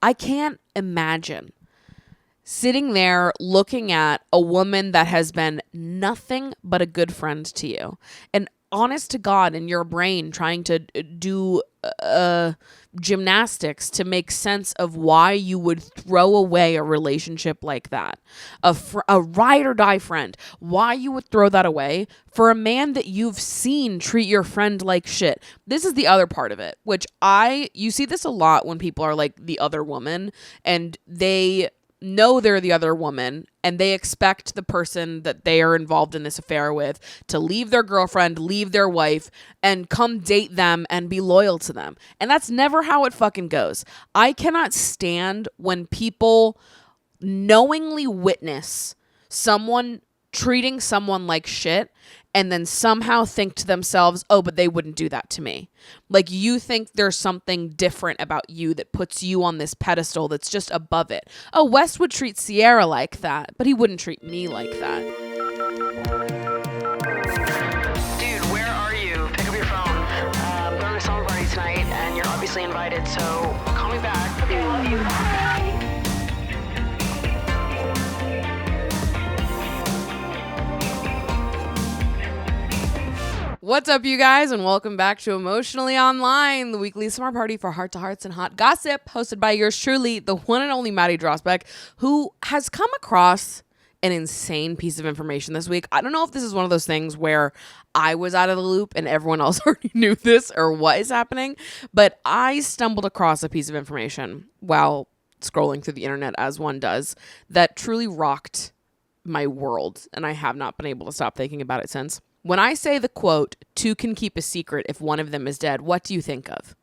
I can't imagine sitting there looking at a woman that has been nothing but a good friend to you, and honest to God, in your brain trying to do gymnastics to make sense of why you would throw away a relationship like that, a ride or die friend, why you would throw that away for a man that you've seen treat your friend like shit. This is the other part of it, which you see this a lot when people are like the other woman, and they know they're the other woman, and they expect the person that they are involved in this affair with to leave their girlfriend, leave their wife, and come date them and be loyal to them. And that's never how it fucking goes. I cannot stand when people knowingly witness someone treating someone like shit and then somehow think to themselves, oh, but they wouldn't do that to me. Like, you think there's something different about you that puts you on this pedestal that's just above it. Oh, Wes would treat Sierra like that, but he wouldn't treat me like that. Dude, where are you? Pick up your phone. I'm going to a summer party tonight, and you're obviously invited, so call me back. Okay, love you. Bye. What's up, you guys, and welcome back to Emotionally Online, the weekly summer party for heart-to-hearts and hot gossip, hosted by yours truly, the one and only Maddie Drossbeck, who has come across an insane piece of information this week. I don't know if this is one of those things where I was out of the loop and everyone else already knew this or what is happening, but I stumbled across a piece of information while scrolling through the internet, as one does, that truly rocked my world, and I have not been able to stop thinking about it since. When I say the quote, two can keep a secret if one of them is dead, what do you think of?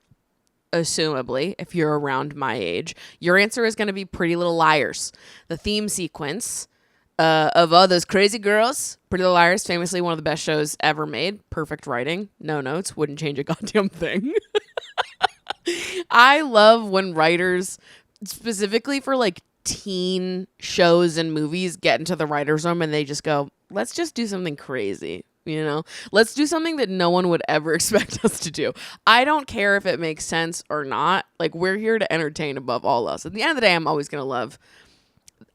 Assumably, if you're around my age, your answer is going to be Pretty Little Liars. The theme sequence of all those crazy girls, Pretty Little Liars, famously one of the best shows ever made. Perfect writing, no notes, wouldn't change a goddamn thing. I love when writers, specifically for like teen shows and movies, get into the writer's room and they just go, let's just do something crazy. You know, let's do something that no one would ever expect us to do. I don't care if it makes sense or not. Like, we're here to entertain above all else. At the end of the day, I'm always going to love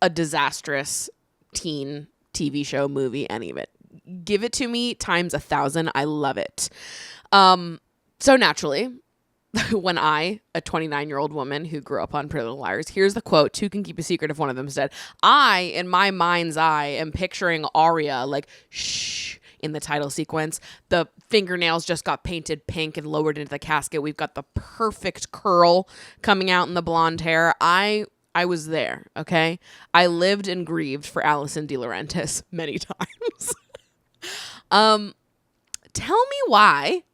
a disastrous teen TV show, movie, any of it. Give it to me times 1,000. I love it. So naturally, when I, a 29-year-old woman who grew up on Pretty Little Liars, here's the quote, two can keep a secret if one of them's dead. I, in my mind's eye, am picturing Arya like, shh, in the title sequence. The fingernails just got painted pink and lowered into the casket. We've got the perfect curl coming out in the blonde hair. I was there, okay? I lived and grieved for Alison De Laurentiis many times. Tell me why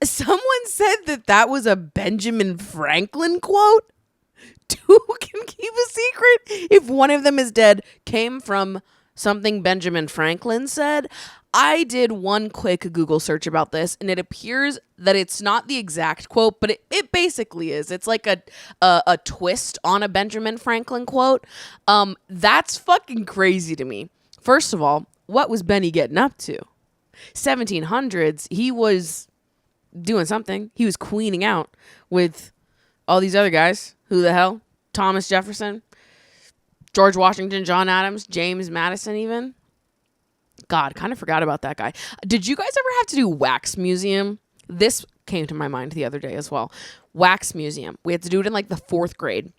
someone said that was a Benjamin Franklin quote. Two can keep a secret if one of them is dead came from something Benjamin Franklin said. I did one quick Google search about this, and it appears that it's not the exact quote, but it basically is. It's like a twist on a Benjamin Franklin quote. That's fucking crazy to me. First of all, what was Benny getting up to? 1700s, he was doing something. He was queening out with all these other guys. Who the hell? Thomas Jefferson, George Washington, John Adams, James Madison even. God, kind of forgot about that guy. Did you guys ever have to do wax museum? This came to my mind the other day as well. Wax museum. We had to do it in like the 4th grade,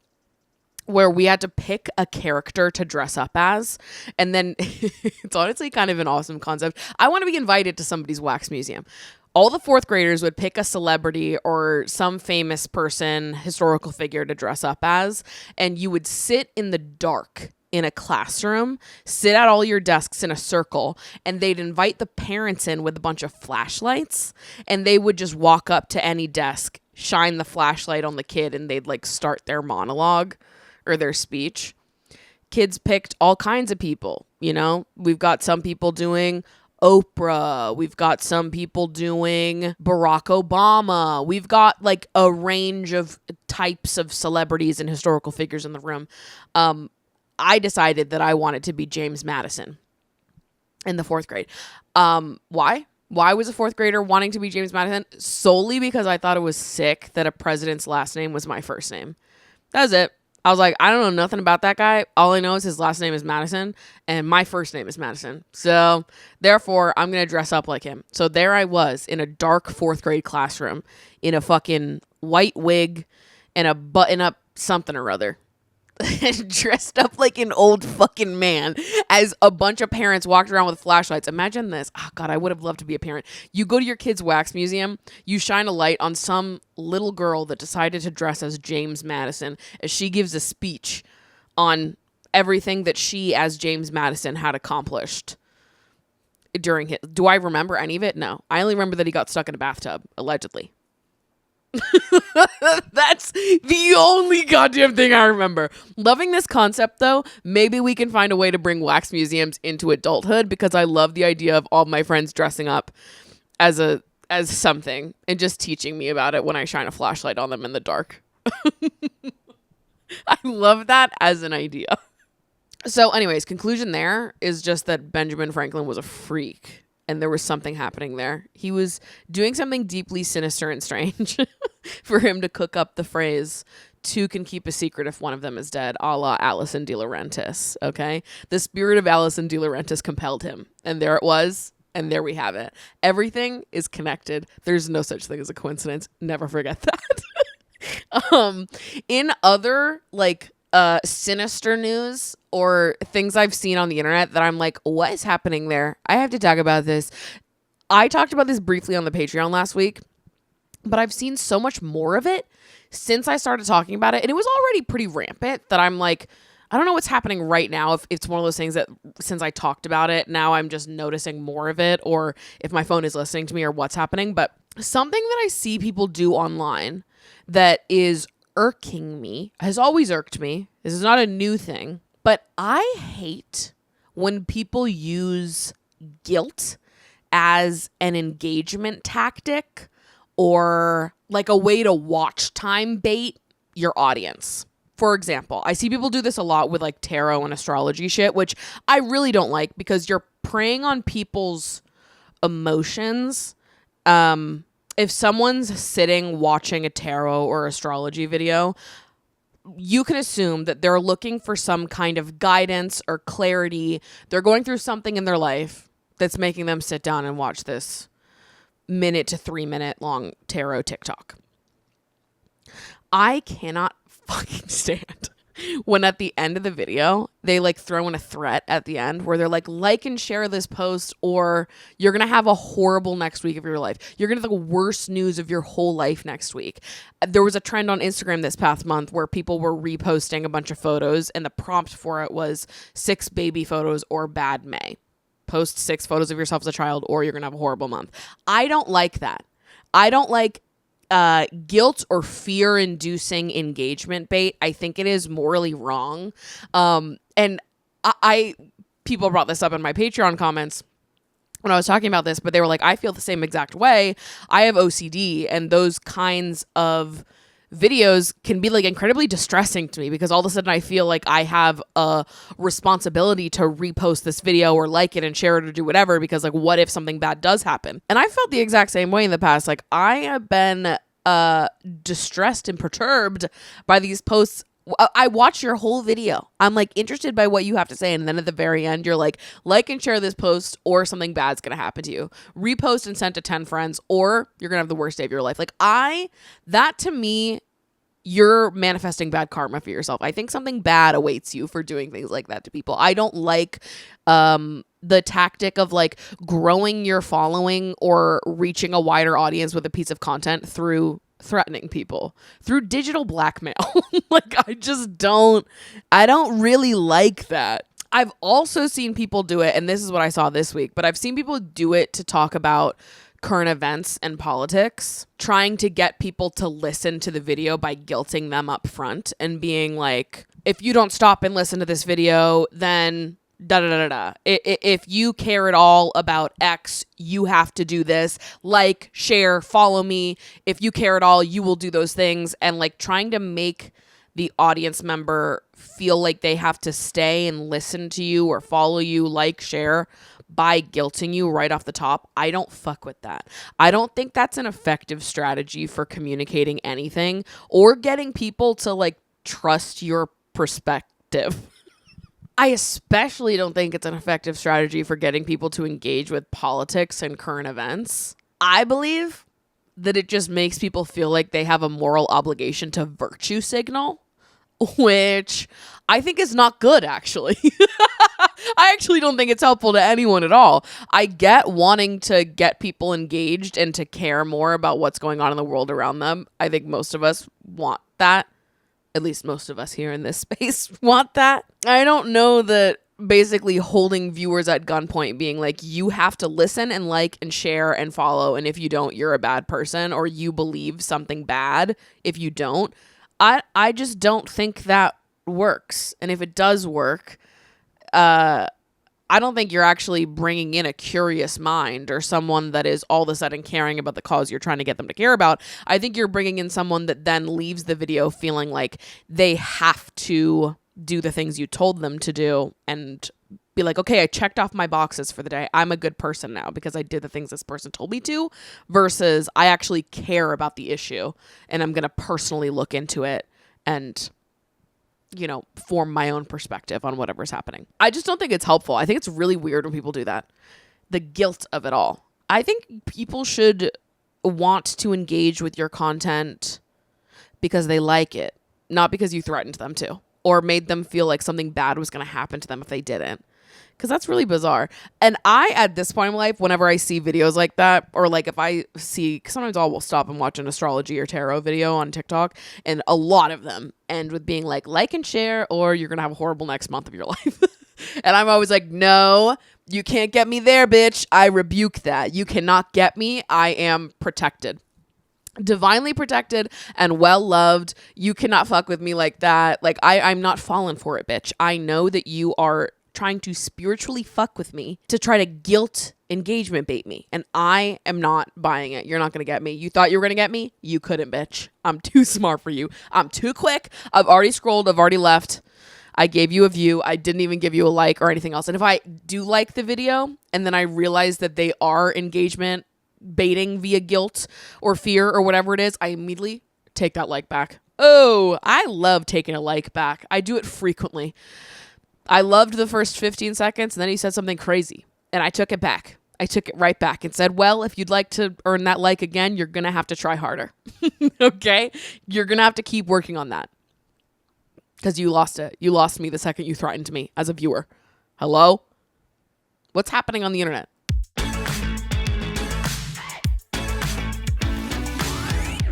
where we had to pick a character to dress up as. And then it's honestly kind of an awesome concept. I want to be invited to somebody's wax museum. All the 4th graders would pick a celebrity or some famous person, historical figure to dress up as, and you would sit in the dark in a classroom, sit at all your desks in a circle, and they'd invite the parents in with a bunch of flashlights, and they would just walk up to any desk, shine the flashlight on the kid, and they'd like start their monologue or their speech. Kids picked all kinds of people, you know? We've got some people doing Oprah. We've got some people doing Barack Obama. We've got like a range of types of celebrities and historical figures in the room. I decided that I wanted to be James Madison in the 4th grade. Why? Why was a fourth grader wanting to be James Madison? Solely because I thought it was sick that a president's last name was my first name. That was it. I was like, I don't know nothing about that guy. All I know is his last name is Madison and my first name is Madison. So therefore, I'm going to dress up like him. So there I was in a dark fourth grade classroom in a fucking white wig and a button up something or other. Dressed up like an old fucking man as a bunch of parents walked around with flashlights. Imagine this. Oh God, I would have loved to be a parent. You go to your kid's wax museum, you shine a light on some little girl that decided to dress as James Madison as she gives a speech on everything that she as James Madison had accomplished during his. Do I remember any of it? No. I only remember that he got stuck in a bathtub, allegedly. That's the only goddamn thing I remember. Loving this concept though. Maybe we can find a way to bring wax museums into adulthood because I love the idea of all my friends dressing up as something and just teaching me about it when I shine a flashlight on them in the dark. I love that as an idea. So anyways, conclusion there is just that Benjamin Franklin was a freak. And there was something happening there. He was doing something deeply sinister and strange for him to cook up the phrase, two can keep a secret if one of them is dead, a la Alison de Laurentiis, okay? The spirit of Alison de Laurentiis compelled him. And there it was. And there we have it. Everything is connected. There's no such thing as a coincidence. Never forget that. In other, sinister news or things I've seen on the internet that I'm like, what is happening there? I have to talk about this. I talked about this briefly on the Patreon last week, but I've seen so much more of it since I started talking about it. And it was already pretty rampant that I'm like, I don't know what's happening right now. If it's one of those things that since I talked about it, now I'm just noticing more of it, or if my phone is listening to me or what's happening. But something that I see people do online that is irking me, has always irked me. This is not a new thing, but I hate when people use guilt as an engagement tactic or like a way to watch time bait your audience. For example, I see people do this a lot with like tarot and astrology shit, which I really don't like because you're preying on people's emotions. If someone's sitting watching a tarot or astrology video, you can assume that they're looking for some kind of guidance or clarity. They're going through something in their life that's making them sit down and watch this 1 to 3 minute long tarot TikTok. I cannot fucking stand when at the end of the video, they like throw in a threat at the end where they're like and share this post or you're going to have a horrible next week of your life. You're going to have the worst news of your whole life next week. There was a trend on Instagram this past month where people were reposting a bunch of photos and the prompt for it was 6 baby photos or bad May. Post 6 photos of yourself as a child or you're going to have a horrible month. I don't like that. I don't like guilt or fear-inducing engagement bait. I think it is morally wrong. And I people brought this up in my Patreon comments when I was talking about this, but they were like, I feel the same exact way. I have OCD, and those kinds of videos can be like incredibly distressing to me because all of a sudden I feel like I have a responsibility to repost this video or like it and share it or do whatever because like what if something bad does happen? And I felt the exact same way in the past. Like I have been distressed and perturbed by these posts. I watch your whole video. I'm like interested by what you have to say. And then at the very end, you're like and share this post or something bad's going to happen to you. Repost and send to 10 friends or you're going to have the worst day of your life. Like that to me, you're manifesting bad karma for yourself. I think something bad awaits you for doing things like that to people. I don't like the tactic of like growing your following or reaching a wider audience with a piece of content through threatening people, through digital blackmail. Like I don't really like that. I've also seen people do it, and this is what I saw this week, but I've seen people do it to talk about current events and politics, trying to get people to listen to the video by guilting them up front and being like, if you don't stop and listen to this video, then da da da da. If you care at all about X, you have to do this. Like, share, follow me. If you care at all, you will do those things. And like trying to make the audience member feel like they have to stay and listen to you or follow you, like, share, by guilting you right off the top, I don't fuck with that. I don't think that's an effective strategy for communicating anything or getting people to like trust your perspective. I especially don't think it's an effective strategy for getting people to engage with politics and current events. I believe that it just makes people feel like they have a moral obligation to virtue signal, which I think is not good, actually. I actually don't think it's helpful to anyone at all. I get wanting to get people engaged and to care more about what's going on in the world around them. I think most of us want that. At least most of us here in this space want that. I don't know that basically holding viewers at gunpoint, being like, you have to listen and like and share and follow, and if you don't, you're a bad person, or you believe something bad if you don't. I just don't think that works. And if it does work, I don't think you're actually bringing in a curious mind or someone that is all of a sudden caring about the cause you're trying to get them to care about. I think you're bringing in someone that then leaves the video feeling like they have to do the things you told them to do and be like, okay, I checked off my boxes for the day. I'm a good person now because I did the things this person told me to, versus I actually care about the issue and I'm going to personally look into it and, you know, form my own perspective on whatever's happening. I just don't think it's helpful. I think it's really weird when people do that. The guilt of it all. I think people should want to engage with your content because they like it, not because you threatened them to or made them feel like something bad was going to happen to them if they didn't. Because that's really bizarre. And I, at this point in life, whenever I see videos like that, or like if I see, cause sometimes I'll stop and watch an astrology or tarot video on TikTok, and a lot of them end with being like and share, or you're going to have a horrible next month of your life. And I'm always like, no, you can't get me there, bitch. I rebuke that. You cannot get me. I am protected. Divinely protected and well loved. You cannot fuck with me like that. Like I'm not falling for it, bitch. I know that you are trying to spiritually fuck with me to try to guilt engagement bait me, and I am not buying it. You're not gonna get me. You thought you were gonna get me? You couldn't, bitch. I'm too smart for you. I'm too quick. I've already scrolled. I've already left. I gave you a view. I didn't even give you a like or anything else. And if I do like the video and then I realize that they are engagement baiting via guilt or fear or whatever it is, I immediately take that like back. Oh, I love taking a like back. I do it frequently. I loved the first 15 seconds and then he said something crazy and I took it back. I took it right back and said, well, if you'd like to earn that like again, you're going to have to try harder. Okay? You're going to have to keep working on that. Because you lost it. You lost me the second you threatened me as a viewer. Hello? What's happening on the internet?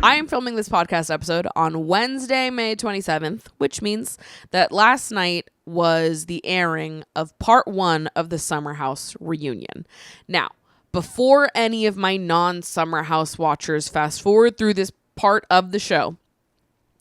I am filming this podcast episode on Wednesday, May 27th, which means that last night was the airing of part 1 of the Summer House reunion. Now, before any of my non-Summer House watchers fast forward through this part of the show,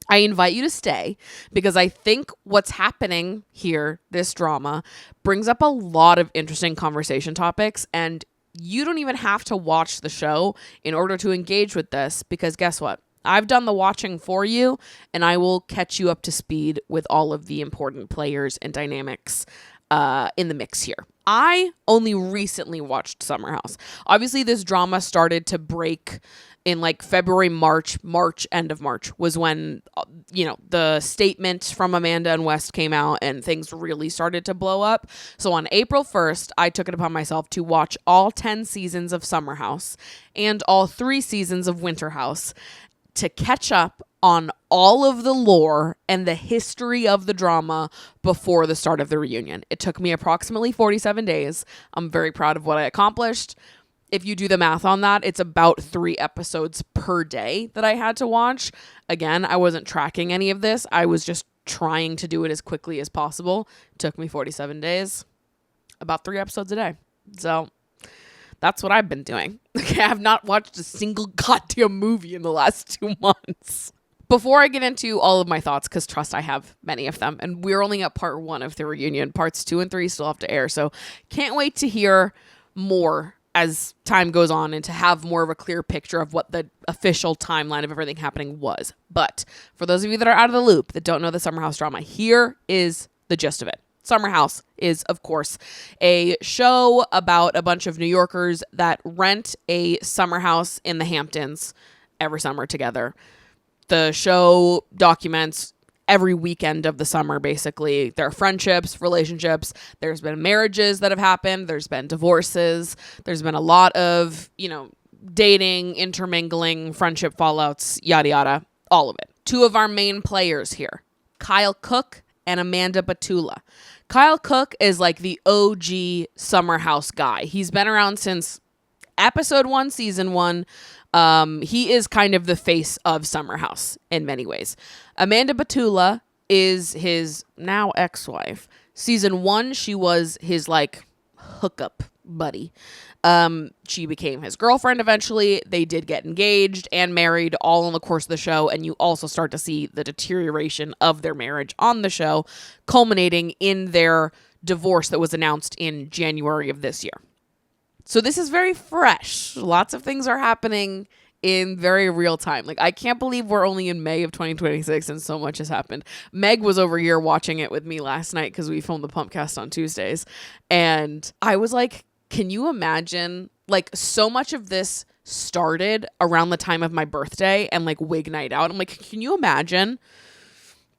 I invite you to stay because I think what's happening here, this drama, brings up a lot of interesting conversation topics, and you don't even have to watch the show in order to engage with this because guess what? I've done the watching for you and I will catch you up to speed with all of the important players and dynamics in the mix here. I only recently watched Summer House. Obviously, this drama started to break in like February, March, end of March was when, the statement from Amanda and West came out and things really started to blow up. So on April 1st, I took it upon myself to watch all 10 seasons of Summer House and all 3 seasons of Winter House to catch up on all of the lore and the history of the drama before the start of the reunion. It took me approximately 47 days. I'm very proud of what I accomplished. If you do the math on that, it's about 3 episodes per day that I had to watch. Again, I wasn't tracking any of this. I was just trying to do it as quickly as possible. It took me 47 days, about 3 episodes a day. So that's what I've been doing. Okay, I have not watched a single goddamn movie in the last 2 months. Before I get into all of my thoughts, because trust, I have many of them, and we're only at part 1 of the reunion. Parts 2 and 3 still have to air, so can't wait to hear more as time goes on and to have more of a clear picture of what the official timeline of everything happening was. But for those of you that are out of the loop, that don't know the Summer House drama, here is the gist of it. Summer House is, of course, a show about a bunch of New Yorkers that rent a summer house in the Hamptons every summer together. The show documents every weekend of the summer, basically. There are friendships, relationships. There's been marriages that have happened. There's been divorces. There's been a lot of, dating, intermingling, friendship fallouts, yada, yada, all of it. Two of our main players here, Kyle Cook and Amanda Batula. Kyle Cook is like the OG Summer House guy. He's been around since episode 1, season 1. He is kind of the face of Summer House in many ways. Amanda Batula is his now ex-wife. Season 1, she was his hookup buddy. She became his girlfriend eventually. They did get engaged and married all in the course of the show, and you also start to see the deterioration of their marriage on the show, culminating in their divorce that was announced in January of this year. So this is very fresh. Lots of things are happening in very real time. I can't believe we're only in May of 2026 and so much has happened. Meg was over here watching it with me last night because we filmed the Pumpcast on Tuesdays. And I was like, can you imagine, so much of this started around the time of my birthday and wig night out. I'm like, can you imagine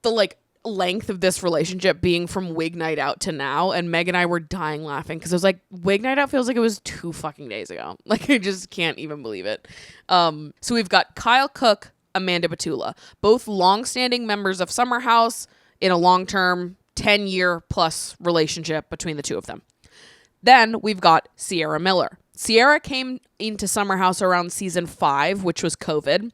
the length of this relationship being from wig night out to now? And Meg and I were dying laughing because it was wig night out feels like it was 2 fucking days ago. I just can't even believe it. So we've got Kyle Cook, Amanda Batula, both longstanding members of Summer House in a long-term 10-year plus relationship between the two of them. Then we've got Sierra Miller. Sierra came into Summer House around season 5, which was COVID.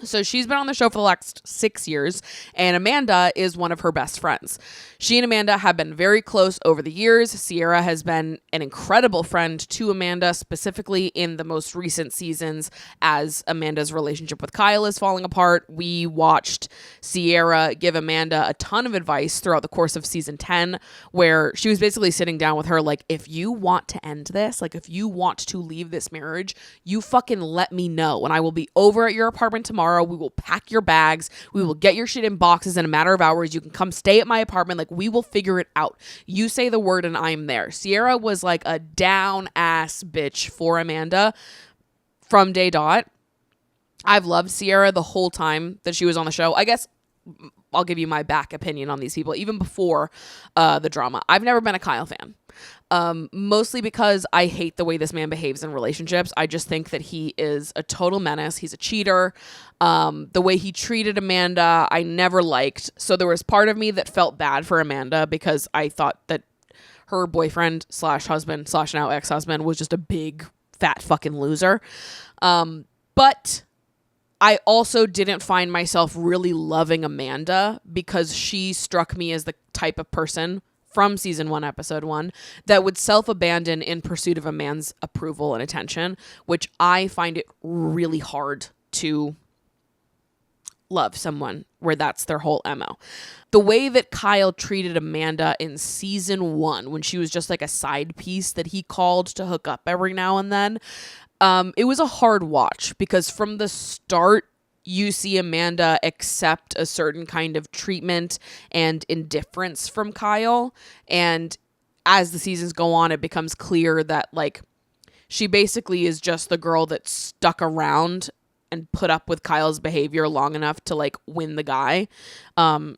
So she's been on the show for the last 6 years, and Amanda is one of her best friends. She and Amanda have been very close over the years. Sierra has been an incredible friend to Amanda, specifically in the most recent seasons as Amanda's relationship with Kyle is falling apart. We watched Sierra give Amanda a ton of advice throughout the course of season 10, where she was basically sitting down with her if you want to end this, if you want to leave this marriage, you fucking let me know, and I will be over at your apartment tomorrow. We will pack your bags. We will get your shit in boxes in a matter of hours. You can come stay at my apartment. We will figure it out. You say the word and I'm there. Sierra was a down ass bitch for Amanda from day dot. I've loved Sierra the whole time that she was on the show. I guess I'll give you my back opinion on these people. Even before the drama, I've never been a Kyle fan. Mostly because I hate the way this man behaves in relationships. I just think that he is a total menace. He's a cheater. The way he treated Amanda, I never liked. So there was part of me that felt bad for Amanda because I thought that her boyfriend / husband / now ex-husband was just a big fat fucking loser. But I also didn't find myself really loving Amanda because she struck me as the type of person from season 1, episode 1, that would self-abandon in pursuit of a man's approval and attention, which I find it really hard to love someone where that's their whole MO. The way that Kyle treated Amanda in season 1, when she was just a side piece that he called to hook up every now and then, it was a hard watch because from the start, you see Amanda accept a certain kind of treatment and indifference from Kyle. And as the seasons go on, it becomes clear that she basically is just the girl that stuck around and put up with Kyle's behavior long enough to win the guy.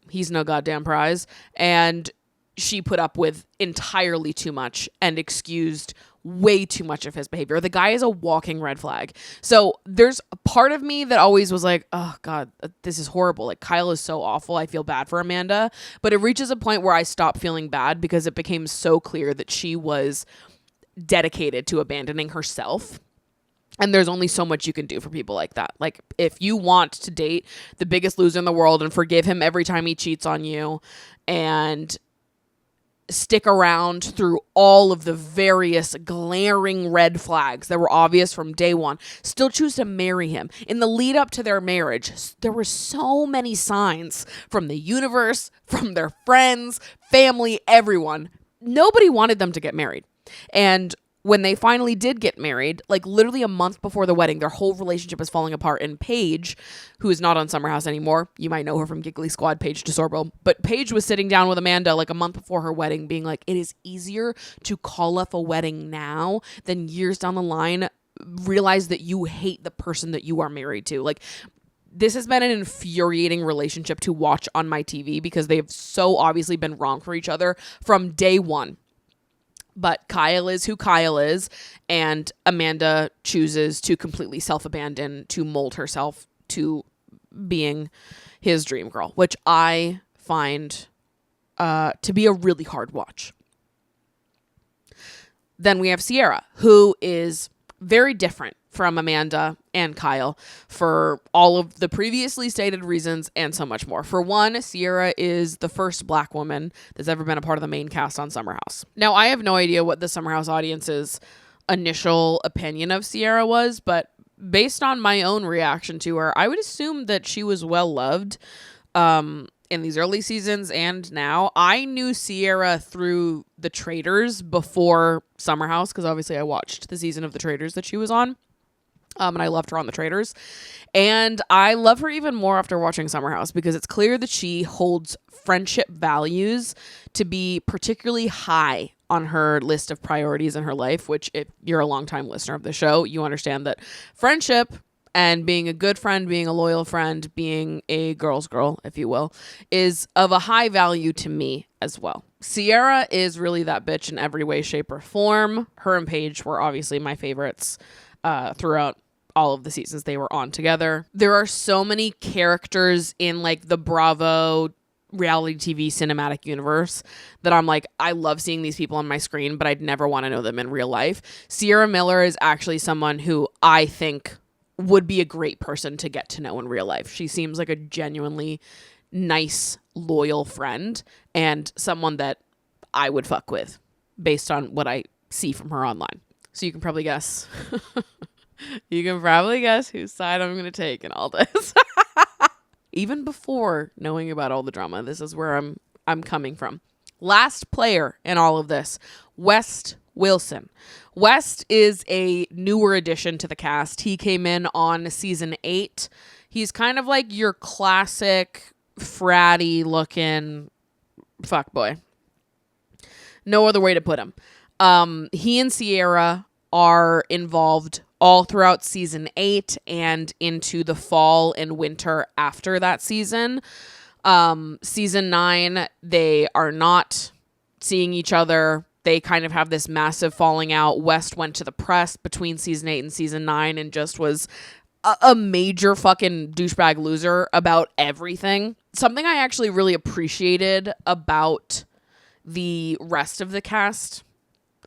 He's no goddamn prize. And she put up with entirely too much and excused way too much of his behavior. The guy is a walking red flag. So there's a part of me that always was oh God, this is horrible. Kyle is so awful. I feel bad for Amanda. But it reaches a point where I stopped feeling bad because it became so clear that she was dedicated to abandoning herself. And there's only so much you can do for people like that. If you want to date the biggest loser in the world and forgive him every time he cheats on you and stick around through all of the various glaring red flags that were obvious from day one, still choose to marry him. In the lead up to their marriage, there were so many signs from the universe, from their friends, family, everyone. Nobody wanted them to get married. And when they finally did get married, like literally a month before the wedding, their whole relationship is falling apart. And Paige, who is not on Summer House anymore, you might know her from Giggly Squad, Paige DeSorbo, but Paige was sitting down with Amanda like a month before her wedding being like, it is easier to call off a wedding now than years down the line realize that you hate the person that you are married to. Like, this has been an infuriating relationship to watch on my TV because they've so obviously been wrong for each other from day one. But Kyle is who Kyle is, and Amanda chooses to completely self-abandon, to mold herself to being his dream girl, which I find to be a really hard watch. Then we have Sierra, who is very different from Amanda and Kyle for all of the previously stated reasons and so much more. For one, Sierra is the first Black woman that's ever been a part of the main cast on Summer House. Now, I have no idea what the Summer House audience's initial opinion of Sierra was, but based on my own reaction to her, I would assume that she was well loved in these early seasons and now. I knew Sierra through The Traitors before Summer House because obviously I watched the season of The Traitors that she was on. And I loved her on The Traitors. And I love her even more after watching Summer House because it's clear that she holds friendship values to be particularly high on her list of priorities in her life, which if you're a longtime listener of the show, you understand that friendship and being a good friend, being a loyal friend, being a girl's girl, if you will, is of a high value to me as well. Sierra is really that bitch in every way, shape, or form. Her and Paige were obviously my favorites throughout all of the seasons they were on together. There are so many characters in like the Bravo reality TV cinematic universe that I'm like, I love seeing these people on my screen, but I'd never want to know them in real life. Sierra Miller is actually someone who I think would be a great person to get to know in real life. She seems like a genuinely nice, loyal friend and someone that I would fuck with based on what I see from her online. So you can probably guess. You can probably guess whose side I'm going to take in all this. Even before knowing about all the drama, this is where I'm coming from. Last player in all of this, West Wilson. West is a newer addition to the cast. He came in on season 8. He's kind of like your classic fratty looking fuckboy. No other way to put him. He and Sierra are involved all throughout season 8 and into the fall and winter after that season. Season 9, they are not seeing each other. They kind of have this massive falling out. West went to the press between season 8 and season 9 and just was a major fucking douchebag loser about everything. Something I actually really appreciated about the rest of the cast,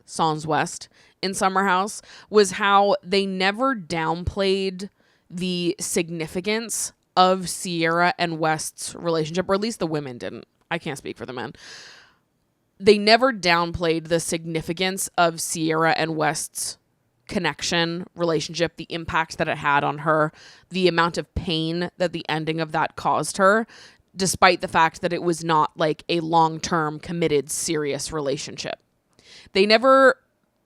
sans West, in Summer House, was how they never downplayed the significance of Sierra and West's relationship, or at least the women didn't. I can't speak for the men. They never downplayed the significance of Sierra and West's connection, relationship, the impact that it had on her, the amount of pain that the ending of that caused her, despite the fact that it was not like a long-term, committed, serious relationship. They never,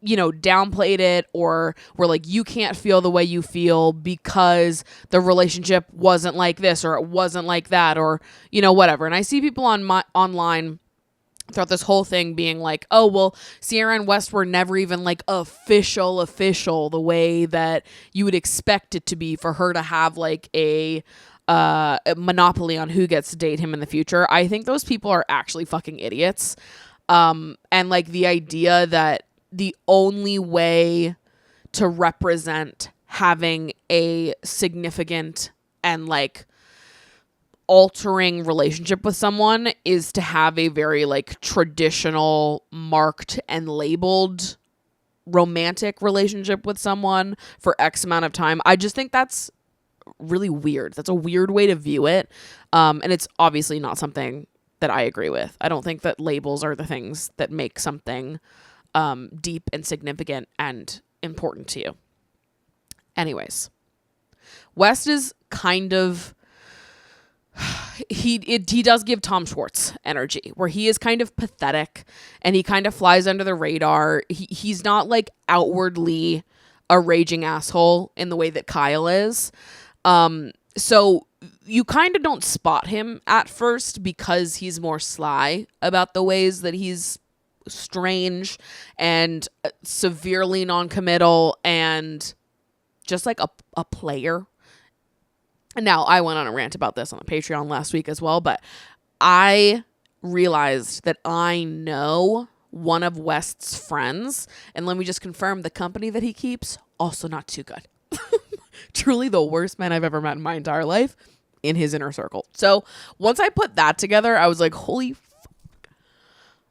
downplayed it or were like, you can't feel the way you feel because the relationship wasn't like this or it wasn't like that or, whatever. And I see people online throughout this whole thing being like, oh, well, Sierra and West were never even like official the way that you would expect it to be for her to have like a monopoly on who gets to date him in the future. I think those people are actually fucking idiots. And like the idea that the only way to represent having a significant and like altering relationship with someone is to have a very like traditional, marked and labeled romantic relationship with someone for X amount of time. I just think that's really weird. That's a weird way to view it. And it's obviously not something that I agree with. I don't think that labels are the things that make something deep and significant and important to you. Anyways, West is kind of he does give Tom Schwartz energy, where he is kind of pathetic and he kind of flies under the radar. He's not like outwardly a raging asshole in the way that Kyle is. So you kind of don't spot him at first because he's more sly about the ways that he's strange and severely non-committal and just like a player. And now I went on a rant about this on the Patreon last week as well, but I realized that I know one of West's friends, and let me just confirm the company that he keeps, also not too good. Truly the worst man I've ever met in my entire life in his inner circle. So once I put that together, I was like, holy fuck,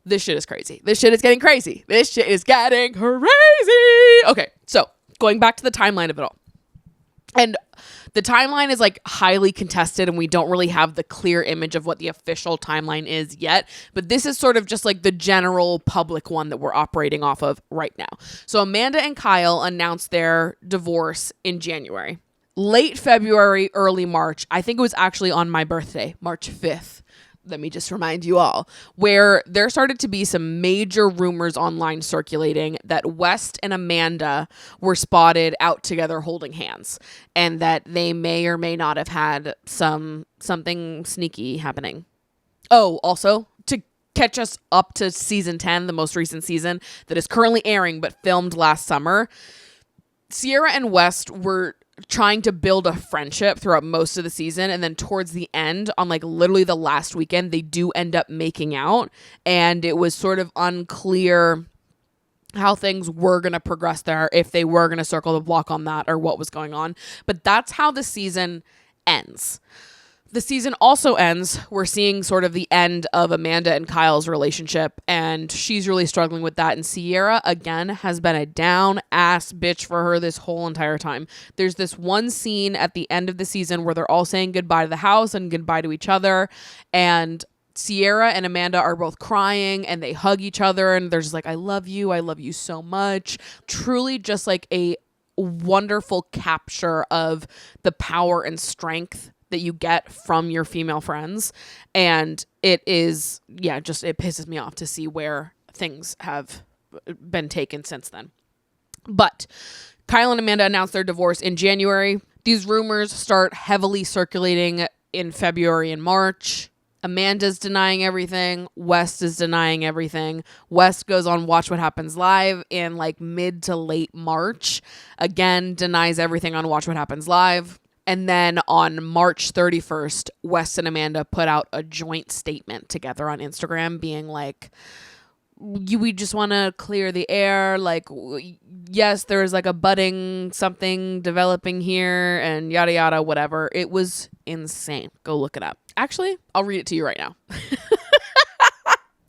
this shit is crazy. This shit is getting crazy. This shit is getting crazy. Okay, so going back to the timeline of it all. And the timeline is like highly contested and we don't really have the clear image of what the official timeline is yet. But this is sort of just like the general public one that we're operating off of right now. So Amanda and Kyle announced their divorce in January. Late February, early March, I think it was actually on my birthday, March 5th. Let me just remind you all, where there started to be some major rumors online circulating that West and Amanda were spotted out together holding hands and that they may or may not have had something sneaky happening. Oh, also, to catch us up to season 10, the most recent season that is currently airing but filmed last summer, Sierra and West were trying to build a friendship throughout most of the season, and then towards the end, on like literally the last weekend, they do end up making out, and it was sort of unclear how things were going to progress there, if they were going to circle the block on that or what was going on. But that's how the season ends. The season also ends, we're seeing sort of the end of Amanda and Kyle's relationship, and she's really struggling with that. And Sierra, again, has been a down-ass bitch for her this whole entire time. There's this one scene at the end of the season where they're all saying goodbye to the house and goodbye to each other, and Sierra and Amanda are both crying, and they hug each other, and they're just like, I love you so much. Truly just like a wonderful capture of the power and strength that you get from your female friends. And it is, it pisses me off to see where things have been taken since then. But Kyle and Amanda announced their divorce in January. These rumors start heavily circulating in February and March. Amanda's denying everything. West is denying everything. West goes on Watch What Happens Live in like mid to late March. Again, denies everything on Watch What Happens Live. And then on March 31st, West and Amanda put out a joint statement together on Instagram being like, we just want to clear the air. Like, yes, there's like a budding something developing here and yada, yada, whatever. It was insane. Go look it up. Actually, I'll read it to you right now.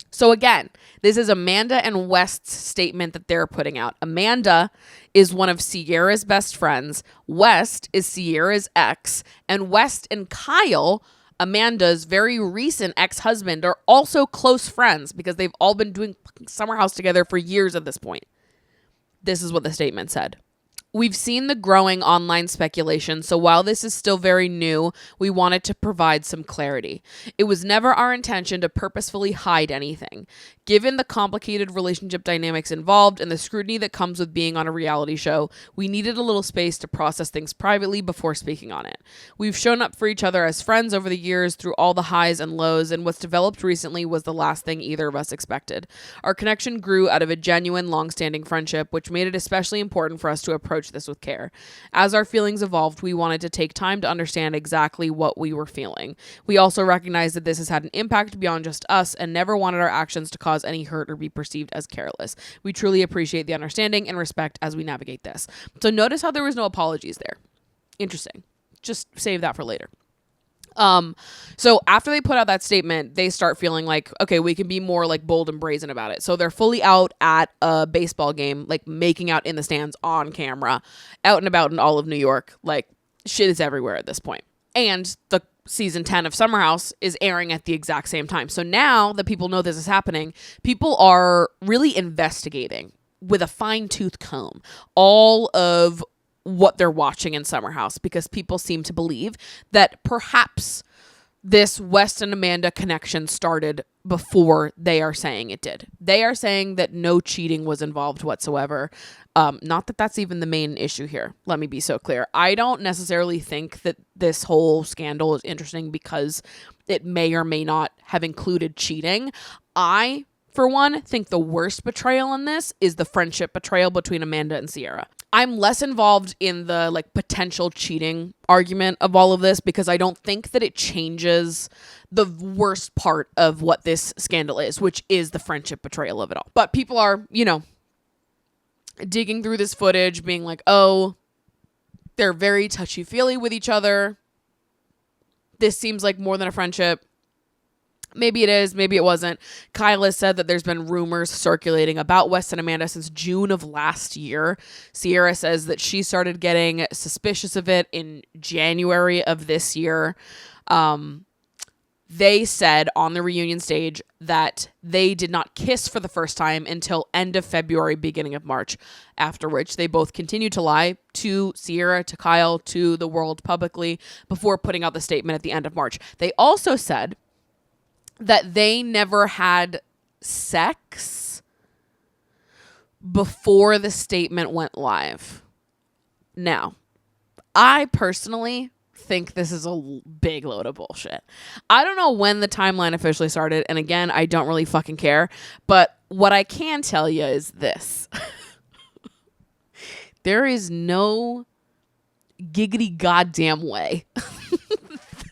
So again, this is Amanda and West's statement that they're putting out. Amanda is one of Sierra's best friends. West is Sierra's ex. And West and Kyle, Amanda's very recent ex-husband, are also close friends because they've all been doing Summer House together for years at this point. This is what the statement said. We've seen the growing online speculation, so while this is still very new, we wanted to provide some clarity. It was never our intention to purposefully hide anything. Given the complicated relationship dynamics involved and the scrutiny that comes with being on a reality show, we needed a little space to process things privately before speaking on it. We've shown up for each other as friends over the years through all the highs and lows, and what's developed recently was the last thing either of us expected. Our connection grew out of a genuine, long-standing friendship, which made it especially important for us to approach this with care. As our feelings evolved, we wanted to take time to understand exactly what we were feeling. We also recognized that this has had an impact beyond just us and never wanted our actions to cause any hurt or be perceived as careless. We truly appreciate the understanding and respect as we navigate this. So notice how there was no apologies there. Interesting. Just save that for later. So after they put out that statement, they start feeling like, okay, we can be more like bold and brazen about it. So they're fully out at a baseball game, like making out in the stands on camera, out and about in all of New York. Like shit is everywhere at this point. And the season 10 of Summer House is airing at the exact same time. So now that people know this is happening, people are really investigating with a fine-tooth comb all of what they're watching in Summer House, because people seem to believe that perhaps this West and Amanda connection started before they are saying it did. They are saying that no cheating was involved whatsoever. Not that that's even the main issue here. Let me be so clear. I don't necessarily think that this whole scandal is interesting because it may or may not have included cheating. I, for one, think the worst betrayal in this is the friendship betrayal between Amanda and Sierra. I'm less involved in the like potential cheating argument of all of this because I don't think that it changes the worst part of what this scandal is, which is the friendship betrayal of it all. But people are, digging through this footage being like, oh, they're very touchy-feely with each other. This seems like more than a friendship. Maybe it is, maybe it wasn't. Kyle has said that there's been rumors circulating about West and Amanda since June of last year. Sierra says that she started getting suspicious of it in January of this year. They said on the reunion stage that they did not kiss for the first time until end of February, beginning of March, after which they both continued to lie to Sierra, to Kyle, to the world publicly before putting out the statement at the end of March. They also said that they never had sex before the statement went live. Now, I personally think this is a big load of bullshit. I don't know when the timeline officially started, and again, I don't really fucking care, but what I can tell you is this. There is no giggity goddamn way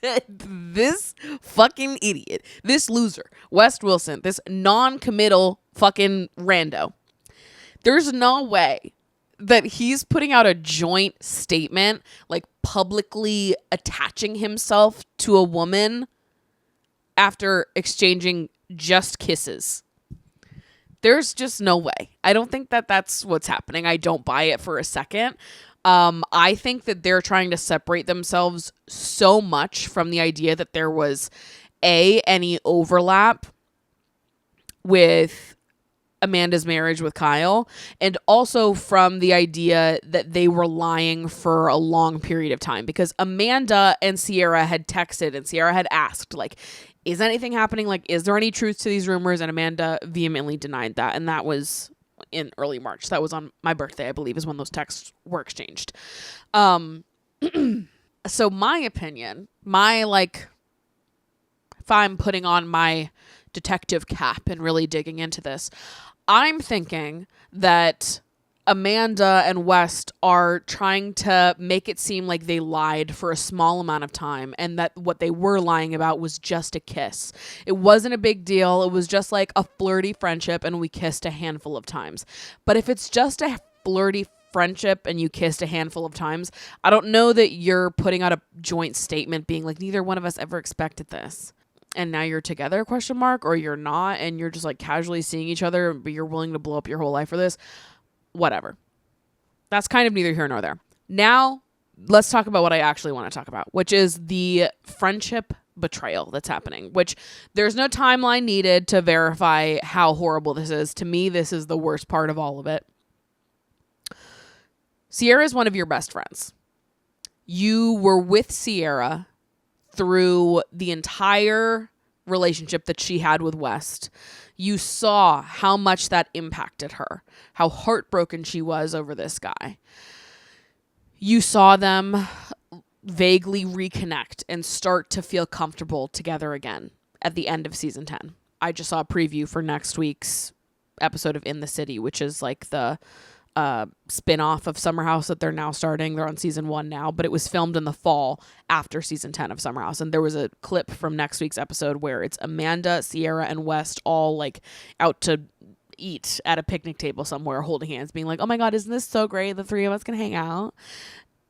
that this fucking idiot, this loser, West Wilson, this non-committal fucking rando, there's no way that he's putting out a joint statement, like publicly attaching himself to a woman after exchanging just kisses. There's just no way. I don't think that that's what's happening. I don't buy it for a second. I think that they're trying to separate themselves so much from the idea that there was any overlap with Amanda's marriage with Kyle, and also from the idea that they were lying for a long period of time, because Amanda and Sierra had texted and Sierra had asked, like, is anything happening? Like, is there any truth to these rumors? And Amanda vehemently denied that. And that was in early March. That was on my birthday, I believe, is when those texts were exchanged. So my opinion, if I'm putting on my detective cap and really digging into this, I'm thinking that Amanda and West are trying to make it seem like they lied for a small amount of time and that what they were lying about was just a kiss. It wasn't a big deal. It was just like a flirty friendship and we kissed a handful of times. But if it's just a flirty friendship and you kissed a handful of times, I don't know that you're putting out a joint statement being like, neither one of us ever expected this. And now you're together, ? Or you're not, and you're just like casually seeing each other, but you're willing to blow up your whole life for this. Whatever. That's kind of neither here nor there. Now, let's talk about what I actually want to talk about, which is the friendship betrayal that's happening, which there's no timeline needed to verify how horrible this is. To me, this is the worst part of all of it. Sierra is one of your best friends. You were with Sierra through the entire relationship that she had with West. You saw how much that impacted her, how heartbroken she was over this guy. You saw them vaguely reconnect and start to feel comfortable together again at the end of season 10. I just saw a preview for next week's episode of In the City, which is like the spin-off of Summer House that they're now starting. They're on season 1 now, but it was filmed in the fall after season 10 of Summer House. And there was a clip from next week's episode where it's Amanda, Sierra, and West all like out to eat at a picnic table somewhere holding hands, being like, oh my God, isn't this so great? The three of us can hang out.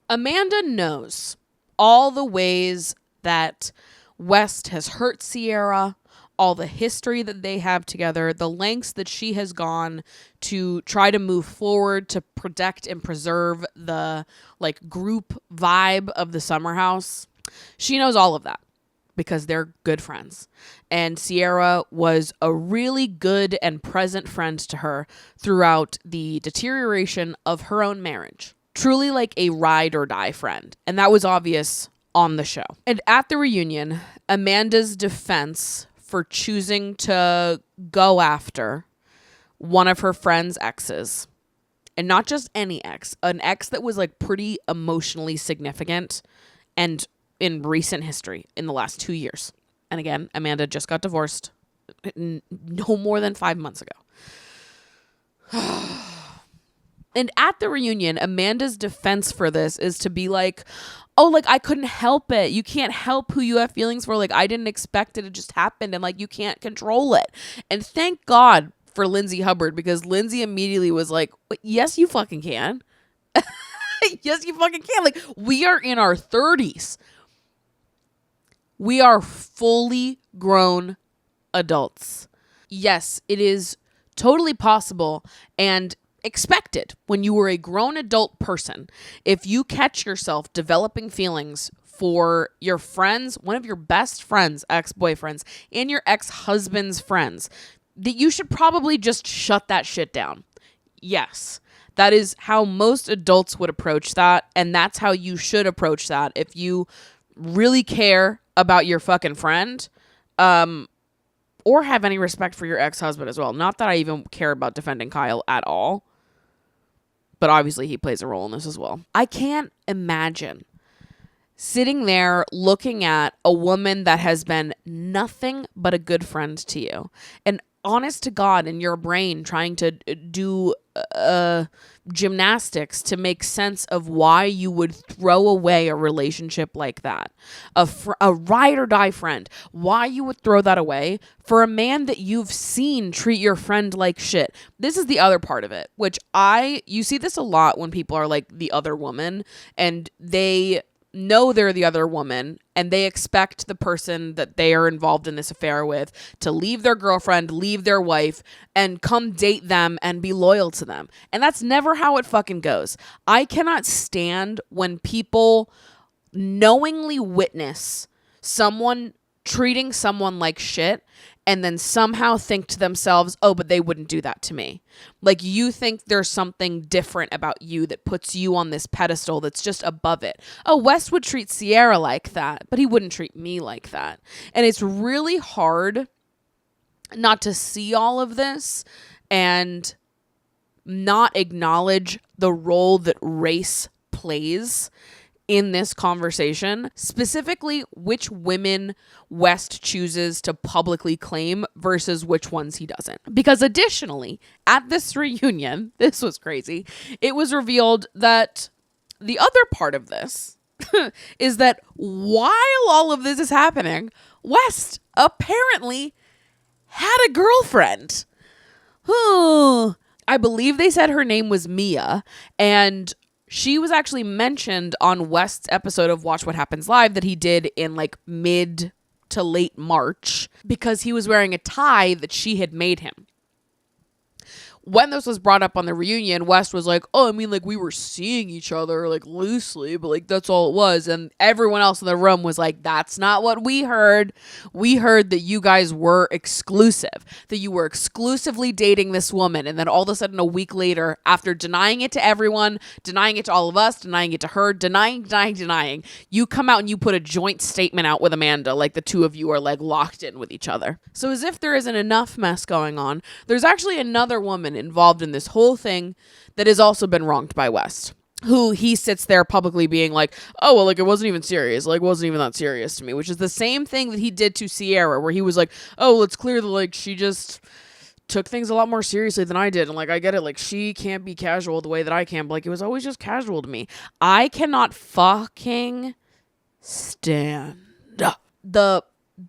Amanda knows all the ways that West has hurt Sierra, all the history that they have together, the lengths that she has gone to try to move forward to protect and preserve the like group vibe of the Summer House. She knows all of that because they're good friends. And Sierra was a really good and present friend to her throughout the deterioration of her own marriage. Truly like a ride or die friend. And that was obvious on the show. And at the reunion, Amanda's defense for choosing to go after one of her friend's exes, and not just any ex, an ex that was like pretty emotionally significant and in recent history in the last 2 years. And again, Amanda just got divorced no more than 5 months ago. And at the reunion, Amanda's defense for this is to be like, oh, like, I couldn't help it. You can't help who you have feelings for. Like, I didn't expect it. It just happened. And, like, you can't control it. And thank God for Lindsay Hubbard, because Lindsay immediately was like, yes, you fucking can. Yes, you fucking can. Like, we are in our 30s. We are fully grown adults. Yes, it is totally possible and expected when you were a grown adult person, if you catch yourself developing feelings for your friends, one of your best friends, ex-boyfriends, and your ex-husband's friends, that you should probably just shut that shit down. Yes, that is how most adults would approach that, and that's how you should approach that if you really care about your fucking friend, or have any respect for your ex-husband as well. Not that I even care about defending Kyle at all, but obviously he plays a role in this as well. I can't imagine sitting there looking at a woman that has been nothing but a good friend to you, and honest to God, in your brain trying to do gymnastics to make sense of why you would throw away a relationship like that. A ride or die friend. Why you would throw that away for a man that you've seen treat your friend like shit. This is the other part of it, which you see this a lot when people are like the other woman, and they know they're the other woman, and they expect the person that they are involved in this affair with to leave their girlfriend, leave their wife, and come date them and be loyal to them. And that's never how it fucking goes. I cannot stand when people knowingly witness someone treating someone like shit and then somehow think to themselves, oh, but they wouldn't do that to me. Like, you think there's something different about you that puts you on this pedestal that's just above it. Oh, Wes would treat Sierra like that, but he wouldn't treat me like that. And it's really hard not to see all of this and not acknowledge the role that race plays in this conversation, specifically which women West chooses to publicly claim versus which ones he doesn't. Because additionally, at this reunion, this was crazy, it was revealed that the other part of this is that while all of this is happening, West apparently had a girlfriend. I believe they said her name was Mia, and she was actually mentioned on West's episode of Watch What Happens Live that he did in like mid to late March, because he was wearing a tie that she had made him. When this was brought up on the reunion, West was like, oh, I mean, like, we were seeing each other, like, loosely, but, like, that's all it was. And everyone else in the room was like, that's not what we heard. We heard that you guys were exclusive, that you were exclusively dating this woman. And then all of a sudden, a week later, after denying it to everyone, denying it to all of us, denying it to her, denying, you come out and you put a joint statement out with Amanda, like the two of you are, like, locked in with each other. So as if there isn't enough mess going on, there's actually another woman involved in this whole thing that has also been wronged by West, who he sits there publicly being like, oh, well, like, it wasn't even serious. Like, it wasn't even that serious to me, which is the same thing that he did to Sierra, where he was like, oh, well, it's clear that, like, she just took things a lot more seriously than I did. And, like, I get it. Like, she can't be casual the way that I can. But, like, it was always just casual to me. I cannot fucking stand the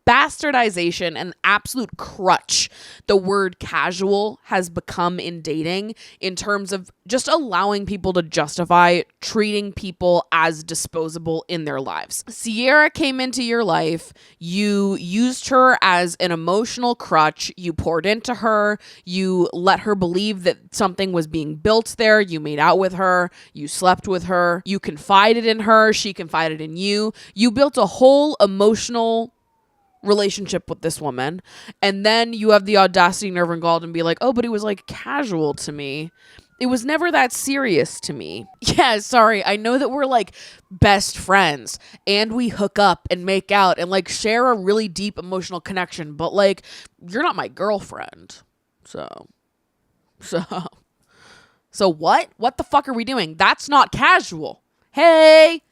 bastardization and absolute crutch the word casual has become in dating, in terms of just allowing people to justify treating people as disposable in their lives. Sierra came into your life. You used her as an emotional crutch. You poured into her. You let her believe that something was being built there. You made out with her. You slept with her. You confided in her. She confided in you. You built a whole emotional relationship with this woman, and then you have the audacity, nerve, and gall to be like, oh, but it was like casual to me. It was never that serious to me. Yeah, sorry. I know that we're like best friends and we hook up and make out and like share a really deep emotional connection, but like you're not my girlfriend. So what? What the fuck are we doing? That's not casual. Hey,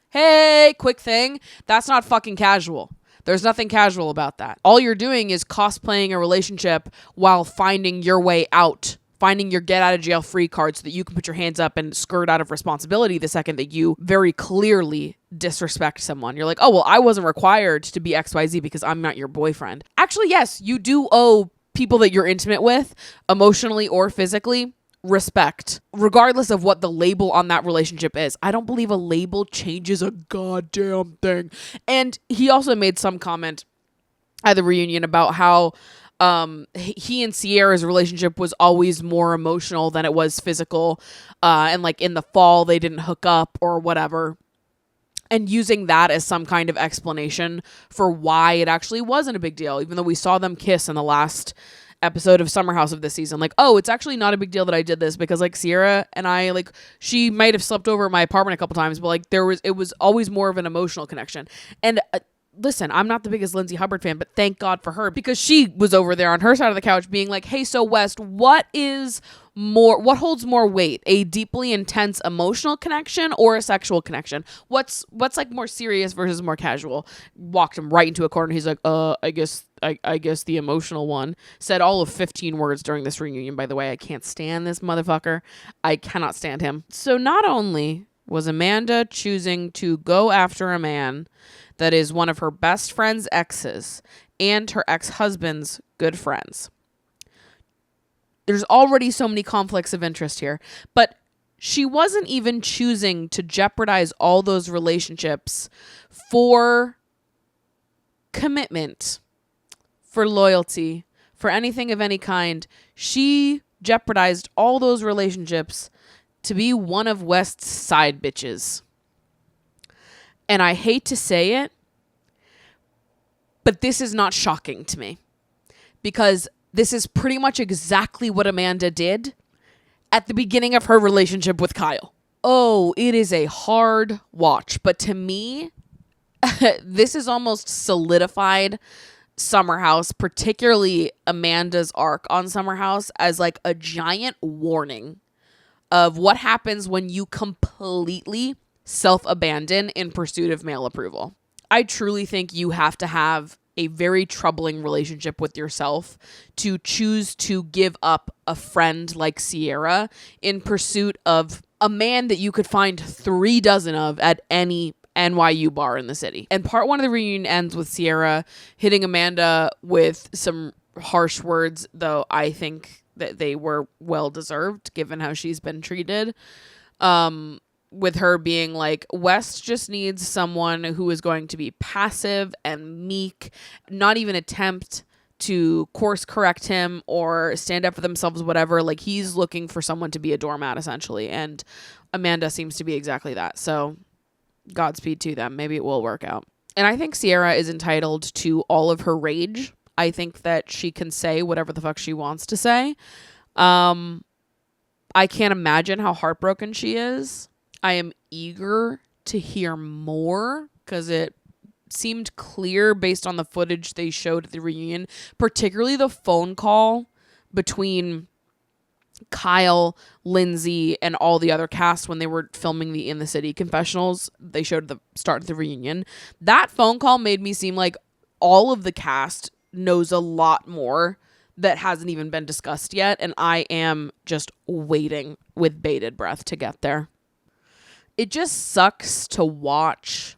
quick thing. That's not fucking casual. There's nothing casual about that. All you're doing is cosplaying a relationship while finding your way out, finding your get out of jail free card so that you can put your hands up and skirt out of responsibility the second that you very clearly disrespect someone. You're like, oh, well, I wasn't required to be XYZ because I'm not your boyfriend. Actually, yes, you do owe people that you're intimate with, emotionally or physically, respect, regardless of what the label on that relationship is. I don't believe a label changes a goddamn thing. And he also made some comment at the reunion about how he and Sierra's relationship was always more emotional than it was physical, and like in the fall they didn't hook up or whatever, and using that as some kind of explanation for why it actually wasn't a big deal, even though we saw them kiss in the last episode of Summer House of this season. Like, oh, it's actually not a big deal that I did this because like Sierra and I, like, she might have slept over at my apartment a couple times, but like it was always more of an emotional connection. And listen, I'm not the biggest Lindsay Hubbard fan, but thank God for her, because she was over there on her side of the couch being like, hey, so West, what holds more weight, a deeply intense emotional connection or a sexual connection? What's like more serious versus more casual? Walked him right into a corner. He's like, I guess the emotional one. Said all of 15 words during this reunion, by the way. I can't stand this motherfucker. I cannot stand him. So not only was Amanda choosing to go after a man that is one of her best friend's exes and her ex-husband's good friends. There's already so many conflicts of interest here, but she wasn't even choosing to jeopardize all those relationships for commitment, for loyalty, for anything of any kind. She jeopardized all those relationships to be one of West's side bitches. And I hate to say it, but this is not shocking to me, because this is pretty much exactly what Amanda did at the beginning of her relationship with Kyle. Oh, it is a hard watch, but to me, this is almost solidified Summer House, particularly Amanda's arc on Summer House, as like a giant warning of what happens when you completely self-abandon in pursuit of male approval. I truly think you have to have a very troubling relationship with yourself to choose to give up a friend like Sierra in pursuit of a man that you could find 3 dozen of at any NYU bar in the city. And part 1 of the reunion ends with Sierra hitting Amanda with some harsh words, though I think that they were well deserved given how she's been treated. With her being like, West just needs someone who is going to be passive and meek, not even attempt to course correct him or stand up for themselves, whatever. Like, he's looking for someone to be a doormat, essentially. And Amanda seems to be exactly that. So Godspeed to them. Maybe it will work out. And I think Sierra is entitled to all of her rage. I think that she can say whatever the fuck she wants to say. I can't imagine how heartbroken she is. I am eager to hear more because it seemed clear based on the footage they showed at the reunion, particularly the phone call between Kyle, Lindsay, and all the other cast when they were filming the In the City confessionals they showed at the start of the reunion. That phone call made me seem like all of the cast knows a lot more that hasn't even been discussed yet, and I am just waiting with bated breath to get there. It just sucks to watch.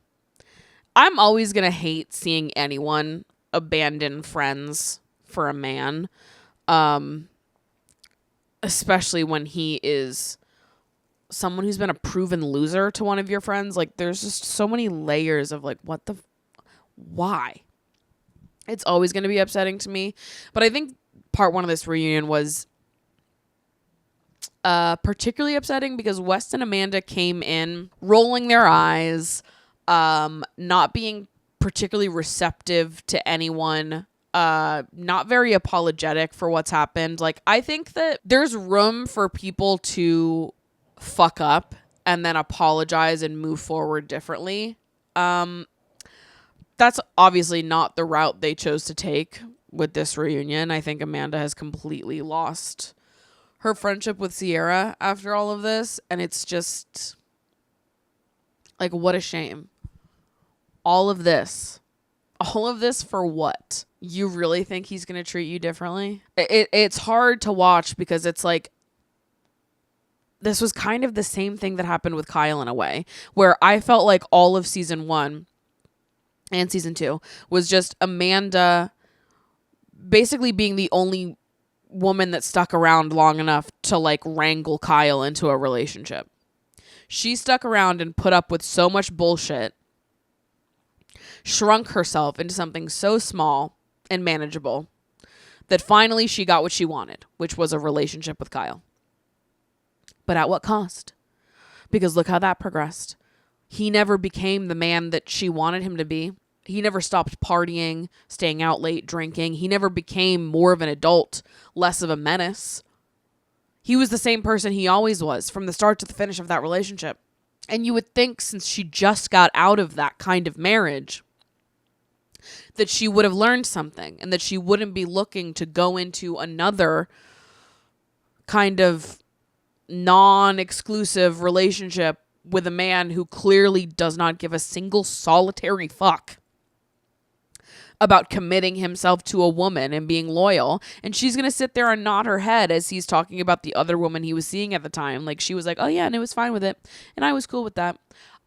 I'm always going to hate seeing anyone abandon friends for a man. Especially when he is someone who's been a proven loser to one of your friends. Like, there's just so many layers of like, why? It's always going to be upsetting to me. But I think part 1 of this reunion was particularly upsetting because West and Amanda came in rolling their eyes, not being particularly receptive to anyone not very apologetic for what's happened. Like, I think that there's room for people to fuck up and then apologize and move forward differently. That's obviously not the route they chose to take with this reunion. I think Amanda has completely lost her friendship with Sierra after all of this, and it's just like, what a shame. All of this for what? You really think he's going to treat you differently? It's hard to watch because it's like, this was kind of the same thing that happened with Kyle in a way, where I felt like all of season 1 and season 2 was just Amanda basically being the only woman that stuck around long enough to like wrangle Kyle into a relationship. She stuck around and put up with so much bullshit, shrunk herself into something so small and manageable that finally she got what she wanted, which was a relationship with Kyle. But at what cost? Because look how that progressed. He never became the man that she wanted him to be. He never stopped partying, staying out late, drinking. He never became more of an adult, less of a menace. He was the same person he always was from the start to the finish of that relationship. And you would think, since she just got out of that kind of marriage, that she would have learned something and that she wouldn't be looking to go into another kind of non-exclusive relationship with a man who clearly does not give a single solitary fuck about committing himself to a woman and being loyal. And she's going to sit there and nod her head as he's talking about the other woman he was seeing at the time. Like, she was like, oh yeah, and it was fine with it. And I was cool with that.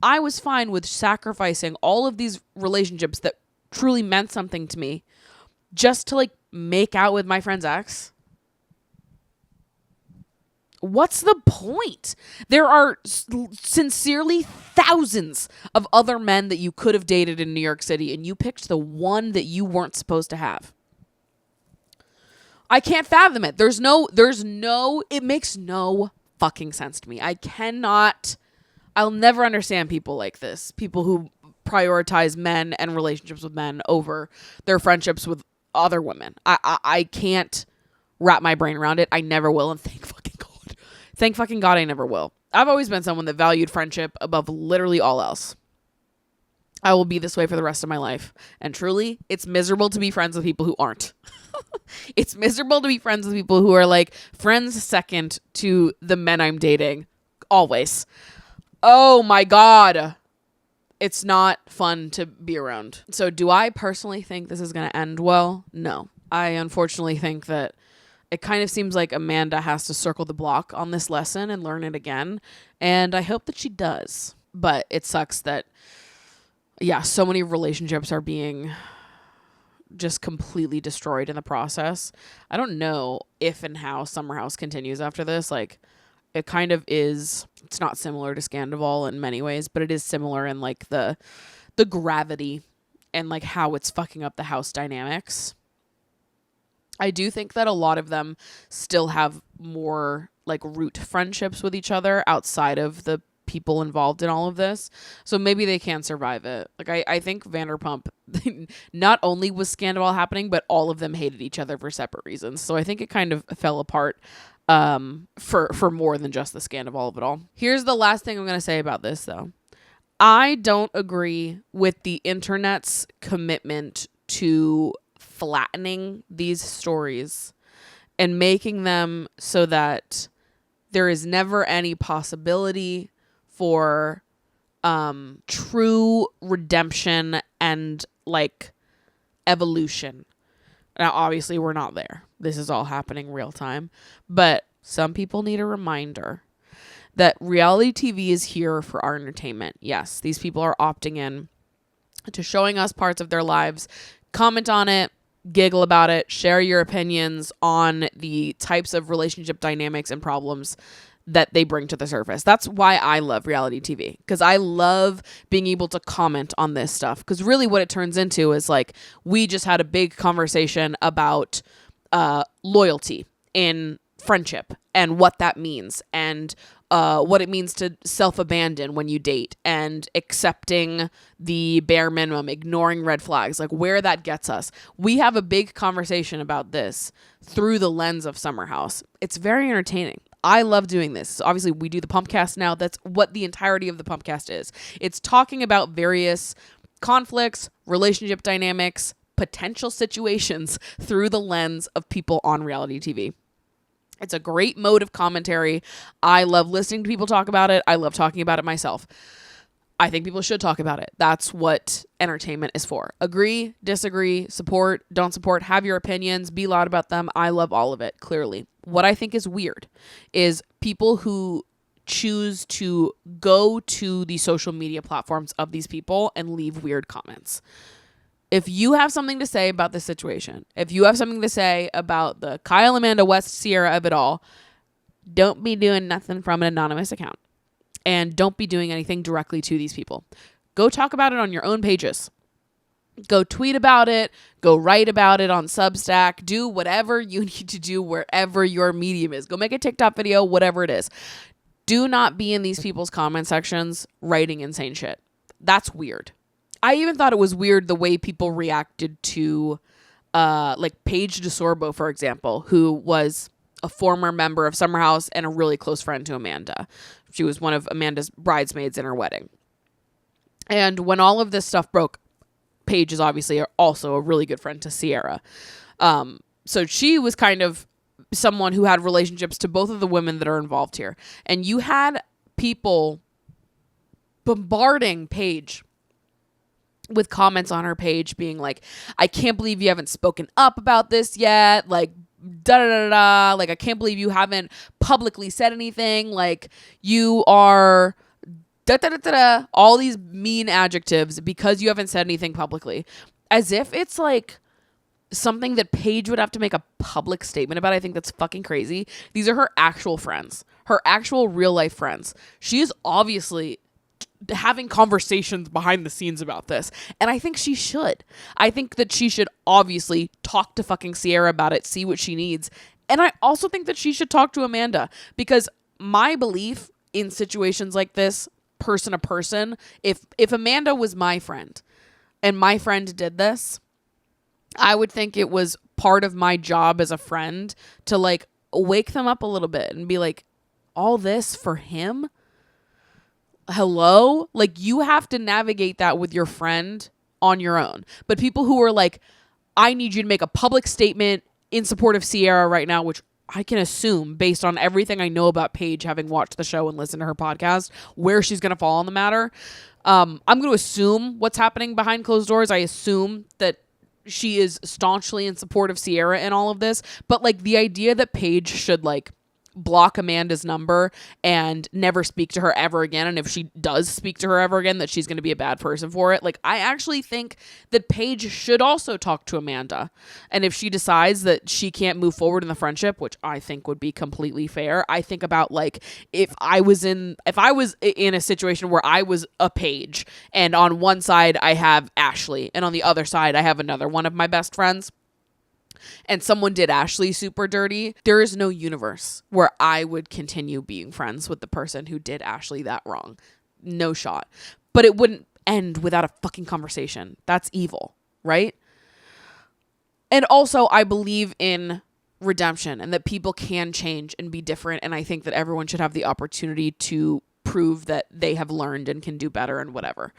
I was fine with sacrificing all of these relationships that truly meant something to me just to like make out with my friend's ex. What's the point? There are sincerely thousands of other men that you could have dated in New York City, and you picked the one that you weren't supposed to have. I can't fathom it. It makes no fucking sense to me. I'll never understand people like this. People who prioritize men and relationships with men over their friendships with other women. I can't wrap my brain around it. I never will, and thank fucking God I never will. I've always been someone that valued friendship above literally all else. I will be this way for the rest of my life. And truly, it's miserable to be friends with people who aren't. It's miserable to be friends with people who are like friends second to the men I'm dating. Always. Oh my God. It's not fun to be around. So do I personally think this is going to end well? No. I unfortunately think that it kind of seems like Amanda has to circle the block on this lesson and learn it again. And I hope that she does. But it sucks that, yeah, so many relationships are being just completely destroyed in the process. I don't know if and how Summer House continues after this. Like, it kind of is, it's not similar to Scandival in many ways, but it is similar in like the gravity and like how it's fucking up the house dynamics. I do think that a lot of them still have more like root friendships with each other outside of the people involved in all of this. So maybe they can survive it. Like I think Vanderpump, not only was Scandival happening, but all of them hated each other for separate reasons. So I think it kind of fell apart for more than just the Scandival of it all. Here's the last thing I'm going to say about this though. I don't agree with the internet's commitment to flattening these stories and making them so that there is never any possibility for true redemption and like evolution. Now, obviously, we're not there. This is all happening real time. But some people need a reminder that reality TV is here for our entertainment. Yes, these people are opting in to showing us parts of their lives. Comment on it. Giggle about it, share your opinions on the types of relationship dynamics and problems that they bring to the surface. That's why I love reality TV, because I love being able to comment on this stuff, because really what it turns into is like, we just had a big conversation about loyalty in friendship and what that means, and what it means to self-abandon when you date, and accepting the bare minimum, ignoring red flags, like where that gets us. We have a big conversation about this through the lens of Summer House. It's very entertaining. I love doing this. Obviously, we do the Pumpcast now. That's what the entirety of the Pumpcast is. It's talking about various conflicts, relationship dynamics, potential situations through the lens of people on reality TV. It's a great mode of commentary. I love listening to people talk about it. I love talking about it myself. I think people should talk about it. That's what entertainment is for. Agree, disagree, support, don't support, have your opinions, be loud about them. I love all of it, clearly. What I think is weird is people who choose to go to the social media platforms of these people and leave weird comments. If you have something to say about this situation, if you have something to say about the Kyle, Amanda, West, Sierra of it all, don't be doing nothing from an anonymous account. And don't be doing anything directly to these people. Go talk about it on your own pages. Go tweet about it. Go write about it on Substack. Do whatever you need to do wherever your medium is. Go make a TikTok video, whatever it is. Do not be in these people's comment sections writing insane shit. That's weird. I even thought it was weird the way people reacted to like Paige DeSorbo, for example, who was a former member of Summer House and a really close friend to Amanda. She was one of Amanda's bridesmaids in her wedding. And when all of this stuff broke, Paige is obviously also a really good friend to Sierra. So she was kind of someone who had relationships to both of the women that are involved here. And you had people bombarding Paige with comments on her page being like, I can't believe you haven't spoken up about this yet. Like, da-da-da-da-da. Like, I can't believe you haven't publicly said anything. Like, you are da-da-da-da-da. All these mean adjectives because you haven't said anything publicly. As if it's like something that Paige would have to make a public statement about. I think that's fucking crazy. These are her actual friends. Her actual real life friends. She is obviously having conversations behind the scenes about this. And I think she should. I think that she should obviously talk to fucking Sierra about it, see what she needs. And I also think that she should talk to Amanda, because my belief in situations like this, person to person, if Amanda was my friend and my friend did this, I would think it was part of my job as a friend to like wake them up a little bit and be like, all this for him? Hello? Like, you have to navigate that with your friend on your own. But people who are like, I need you to make a public statement in support of Sierra right now, which I can assume based on everything I know about Paige, having watched the show and listened to her podcast, where she's going to fall on the matter. I'm going to assume what's happening behind closed doors. I assume that she is staunchly in support of Sierra in all of this. But like, the idea that Paige should like block Amanda's number and never speak to her ever again, and if she does speak to her ever again, that she's going to be a bad person for it. Like, I actually think that Paige should also talk to Amanda, and if she decides that she can't move forward in the friendship, which I think would be completely fair, I think about like, if I was in a situation where I was a Paige, and on one side I have Ashley and on the other side I have another one of my best friends, and someone did Ashley super dirty, there is no universe where I would continue being friends with the person who did Ashley that wrong. No shot. But it wouldn't end without a fucking conversation. That's evil, right? And also, I believe in redemption and that people can change and be different. And I think that everyone should have the opportunity to prove that they have learned and can do better and whatever.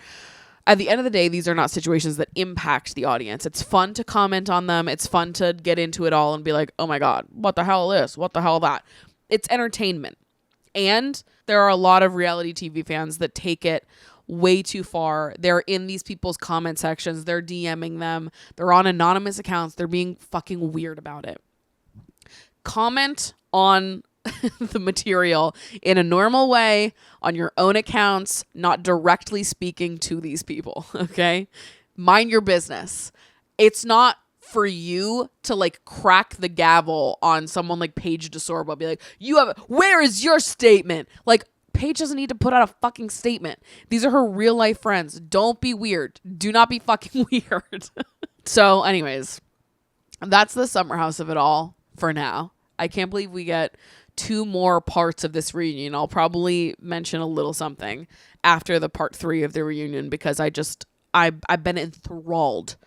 At the end of the day, these are not situations that impact the audience. It's fun to comment on them. It's fun to get into it all and be like, oh my God, what the hell this? What the hell that? It's entertainment. And there are a lot of reality TV fans that take it way too far. They're in these people's comment sections. They're DMing them. They're on anonymous accounts. They're being fucking weird about it. Comment on the material in a normal way on your own accounts, not directly speaking to these people, okay? Mind your business. It's not for you to like crack the gavel on someone like Paige DeSorbo, be like, where is your statement? Like, Paige doesn't need to put out a fucking statement. These are her real life friends. Don't be weird. Do not be fucking weird. So anyways, that's the Summer House of it all for now. I can't believe we get 2 more parts of this reunion. I'll probably mention a little something after the part 3 of the reunion because I've been enthralled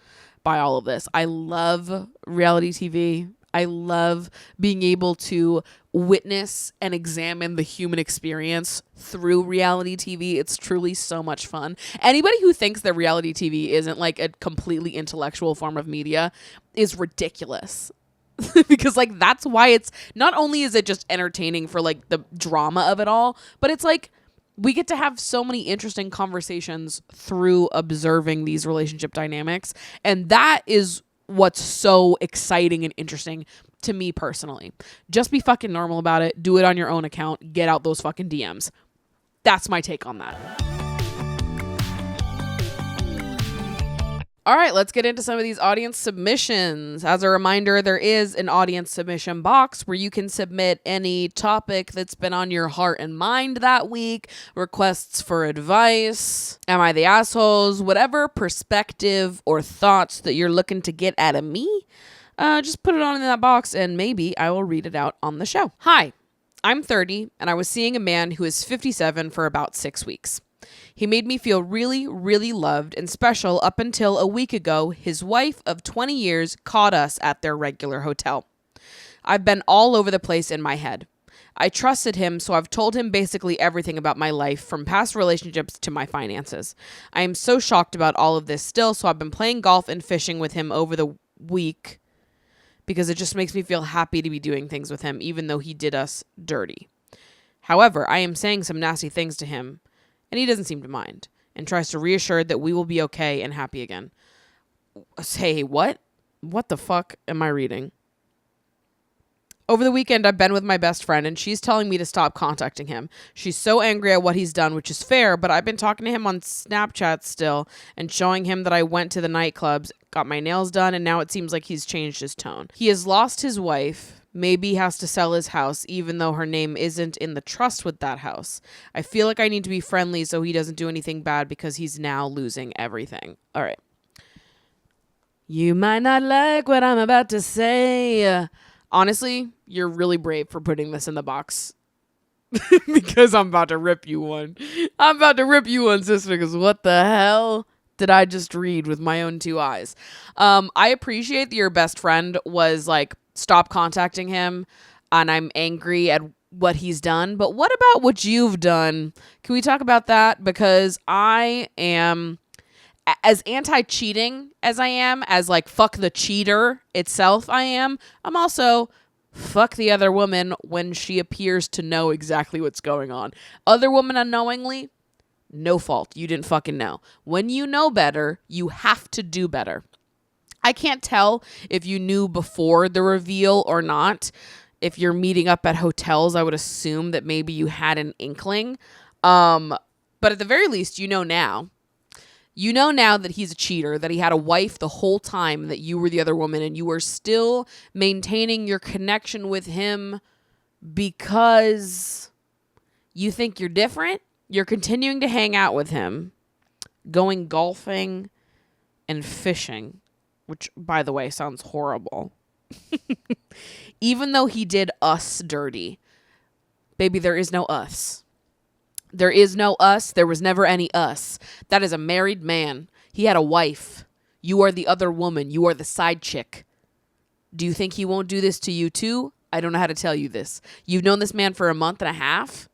by all of this. I love reality TV. I love being able to witness and examine the human experience through reality TV. It's truly so much fun. Anybody who thinks that reality TV isn't like a completely intellectual form of media is ridiculous. Because like that's why it's not only is it just entertaining for like the drama of it all, but it's like we get to have so many interesting conversations through observing these relationship dynamics. And that is what's so exciting and interesting to me personally. Just be fucking normal about it. Do it on your own account. Get out those fucking DMs. That's my take on that. All right, let's get into some of these audience submissions. As a reminder, there is an audience submission box where you can submit any topic that's been on your heart and mind that week, requests for advice, am I the assholes, whatever perspective or thoughts that you're looking to get out of me, just put it on in that box and maybe I will read it out on the show. Hi, I'm 30 and I was seeing a man who is 57 for about 6 weeks. He made me feel really, really loved and special up until a week ago, his wife of 20 years caught us at their regular hotel. I've been all over the place in my head. I trusted him, so I've told him basically everything about my life, from past relationships to my finances. I am so shocked about all of this still, so I've been playing golf and fishing with him over the week because it just makes me feel happy to be doing things with him, even though he did us dirty. However, I am saying some nasty things to him, and he doesn't seem to mind, and tries to reassure that we will be okay and happy again. Hey, what? What the fuck am I reading? Over the weekend, I've been with my best friend, and she's telling me to stop contacting him. She's so angry at what he's done, which is fair, but I've been talking to him on Snapchat still, and showing him that I went to the nightclubs, got my nails done, and now it seems like he's changed his tone. He has lost his wife. Maybe he has to sell his house, even though her name isn't in the trust with that house. I feel like I need to be friendly so he doesn't do anything bad because he's now losing everything. All right. You might not like what I'm about to say. Honestly, you're really brave for putting this in the box. Because I'm about to rip you one. I'm about to rip you one, sister, because what the hell did I just read with my own 2 eyes? I appreciate that your best friend was like, stop contacting him, and I'm angry at what he's done. But what about what you've done? Can we talk about that? Because I am as anti-cheating as I am, as like fuck the cheater itself I'm also fuck the other woman when she appears to know exactly what's going on. Other woman unknowingly, no fault. You didn't fucking know. When you know better, you have to do better. I can't tell if you knew before the reveal or not. If you're meeting up at hotels, I would assume that maybe you had an inkling. But at the very least, you know now. You know now that he's a cheater, that he had a wife the whole time that you were the other woman, and you were still maintaining your connection with him because you think you're different. You're continuing to hang out with him, going golfing and fishing, which, by the way, sounds horrible. Even though he did us dirty. Baby, there is no us. There is no us. There was never any us. That is a married man. He had a wife. You are the other woman. You are the side chick. Do you think he won't do this to you too? I don't know how to tell you this. You've known this man for a month and a half.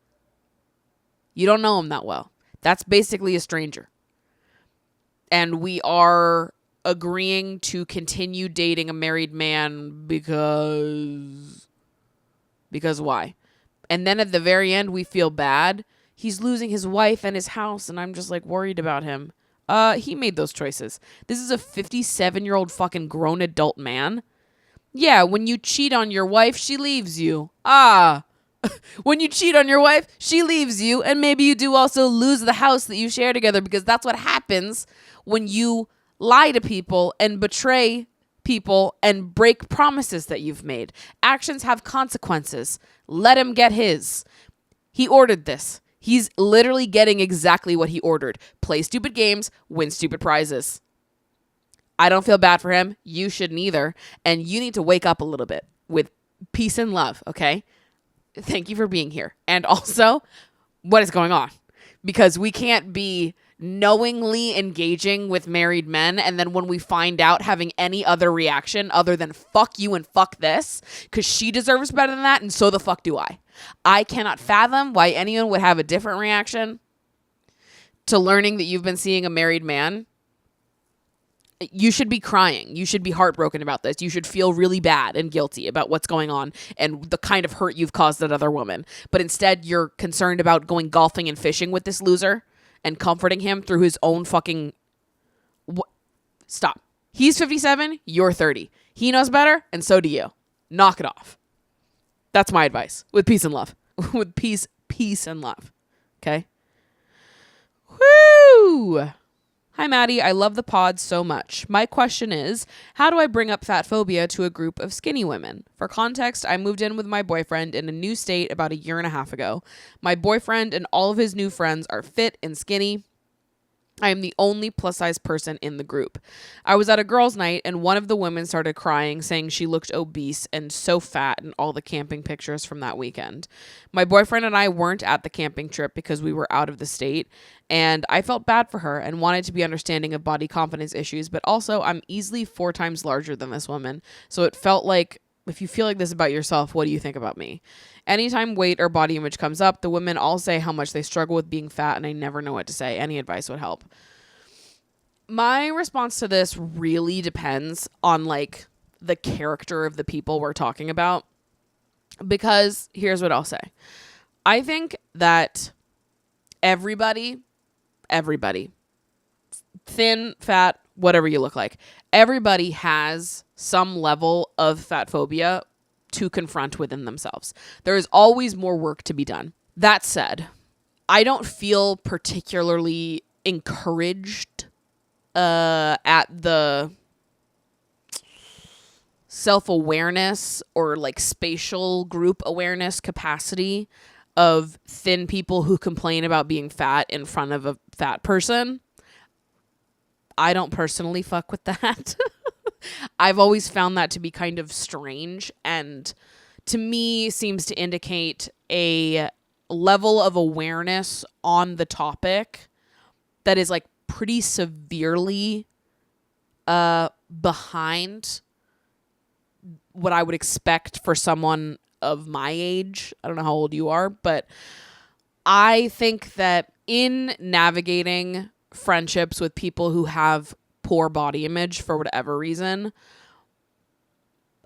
You don't know him that well. That's basically a stranger. And we are agreeing to continue dating a married man because why? And then at the very end, we feel bad. He's losing his wife and his house, and I'm just like worried about him. He made those choices. This is a 57-year-old fucking grown adult man. Yeah, when you cheat on your wife, she leaves you. When you cheat on your wife, she leaves you, and maybe you do also lose the house that you share together, because that's what happens when you lie to people and betray people and break promises that you've made. Actions have consequences. Let him get his. He ordered this. He's literally getting exactly what he ordered. Play stupid games, win stupid prizes. I don't feel bad for him. You shouldn't either. And you need to wake up a little bit with peace and love, okay? Thank you for being here. And also, what is going on? Because we can't be knowingly engaging with married men and then when we find out having any other reaction other than fuck you and fuck this, because she deserves better than that and so the fuck do I. I cannot fathom why anyone would have a different reaction to learning that you've been seeing a married man. You should be crying. You should be heartbroken about this. You should feel really bad and guilty about what's going on and the kind of hurt you've caused that other woman. But instead, you're concerned about going golfing and fishing with this loser and comforting him through his own fucking... Stop. He's 57. You're 30. He knows better, and so do you. Knock it off. That's my advice. With peace and love. With peace and love. Okay? Woo! Hi, Maddie. I love the pod so much. My question is, how do I bring up fat phobia to a group of skinny women? For context, I moved in with my boyfriend in a new state about 1.5 years ago. My boyfriend and all of his new friends are fit and skinny. I am the only plus-size person in the group. I was at a girls' night, and one of the women started crying, saying she looked obese and so fat in all the camping pictures from that weekend. My boyfriend and I weren't at the camping trip because we were out of the state, and I felt bad for her and wanted to be understanding of body confidence issues, but also I'm easily 4 times larger than this woman, so it felt like, if you feel like this about yourself, what do you think about me? Anytime weight or body image comes up, the women all say how much they struggle with being fat, and I never know what to say. Any advice would help. My response to this really depends on, like, the character of the people we're talking about, because here's what I'll say. I think that everybody, thin, fat, whatever you look like, everybody has some level of fat phobia to confront within themselves. There is always more work to be done. That said, I don't feel particularly encouraged at the self-awareness or like spatial group awareness capacity of thin people who complain about being fat in front of a fat person. I don't personally fuck with that. I've always found that to be kind of strange and to me seems to indicate a level of awareness on the topic that is like pretty severely behind what I would expect for someone of my age. I don't know how old you are, but I think that in navigating friendships with people who have poor body image for whatever reason,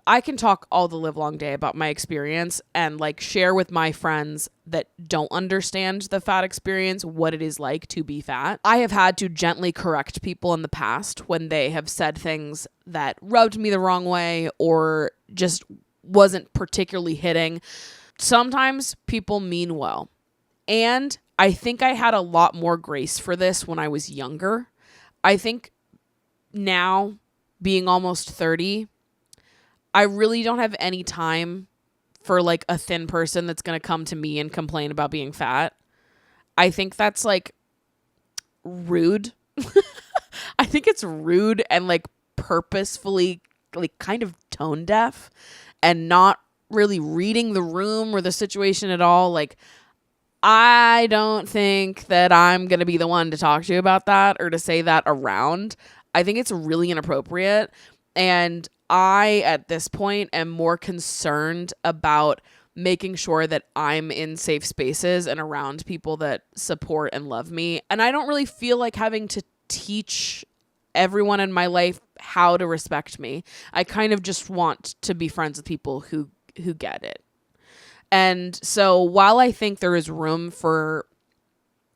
I can talk all the live long day about my experience and like share with my friends that don't understand the fat experience what it is like to be fat. I have had to gently correct people in the past when they have said things that rubbed me the wrong way or just wasn't particularly hitting. Sometimes people mean well. And I think I had a lot more grace for this when I was younger. I think now, being almost 30, I really don't have any time for like a thin person that's going to come to me and complain about being fat. I think that's like rude. I think it's rude and like purposefully like kind of tone deaf and not really reading the room or the situation at all. Like, I don't think that I'm going to be the one to talk to you about that or to say that around. I think it's really inappropriate. And I, at this point, am more concerned about making sure that I'm in safe spaces and around people that support and love me. And I don't really feel like having to teach everyone in my life how to respect me. I kind of just want to be friends with people who get it. And so while I think there is room for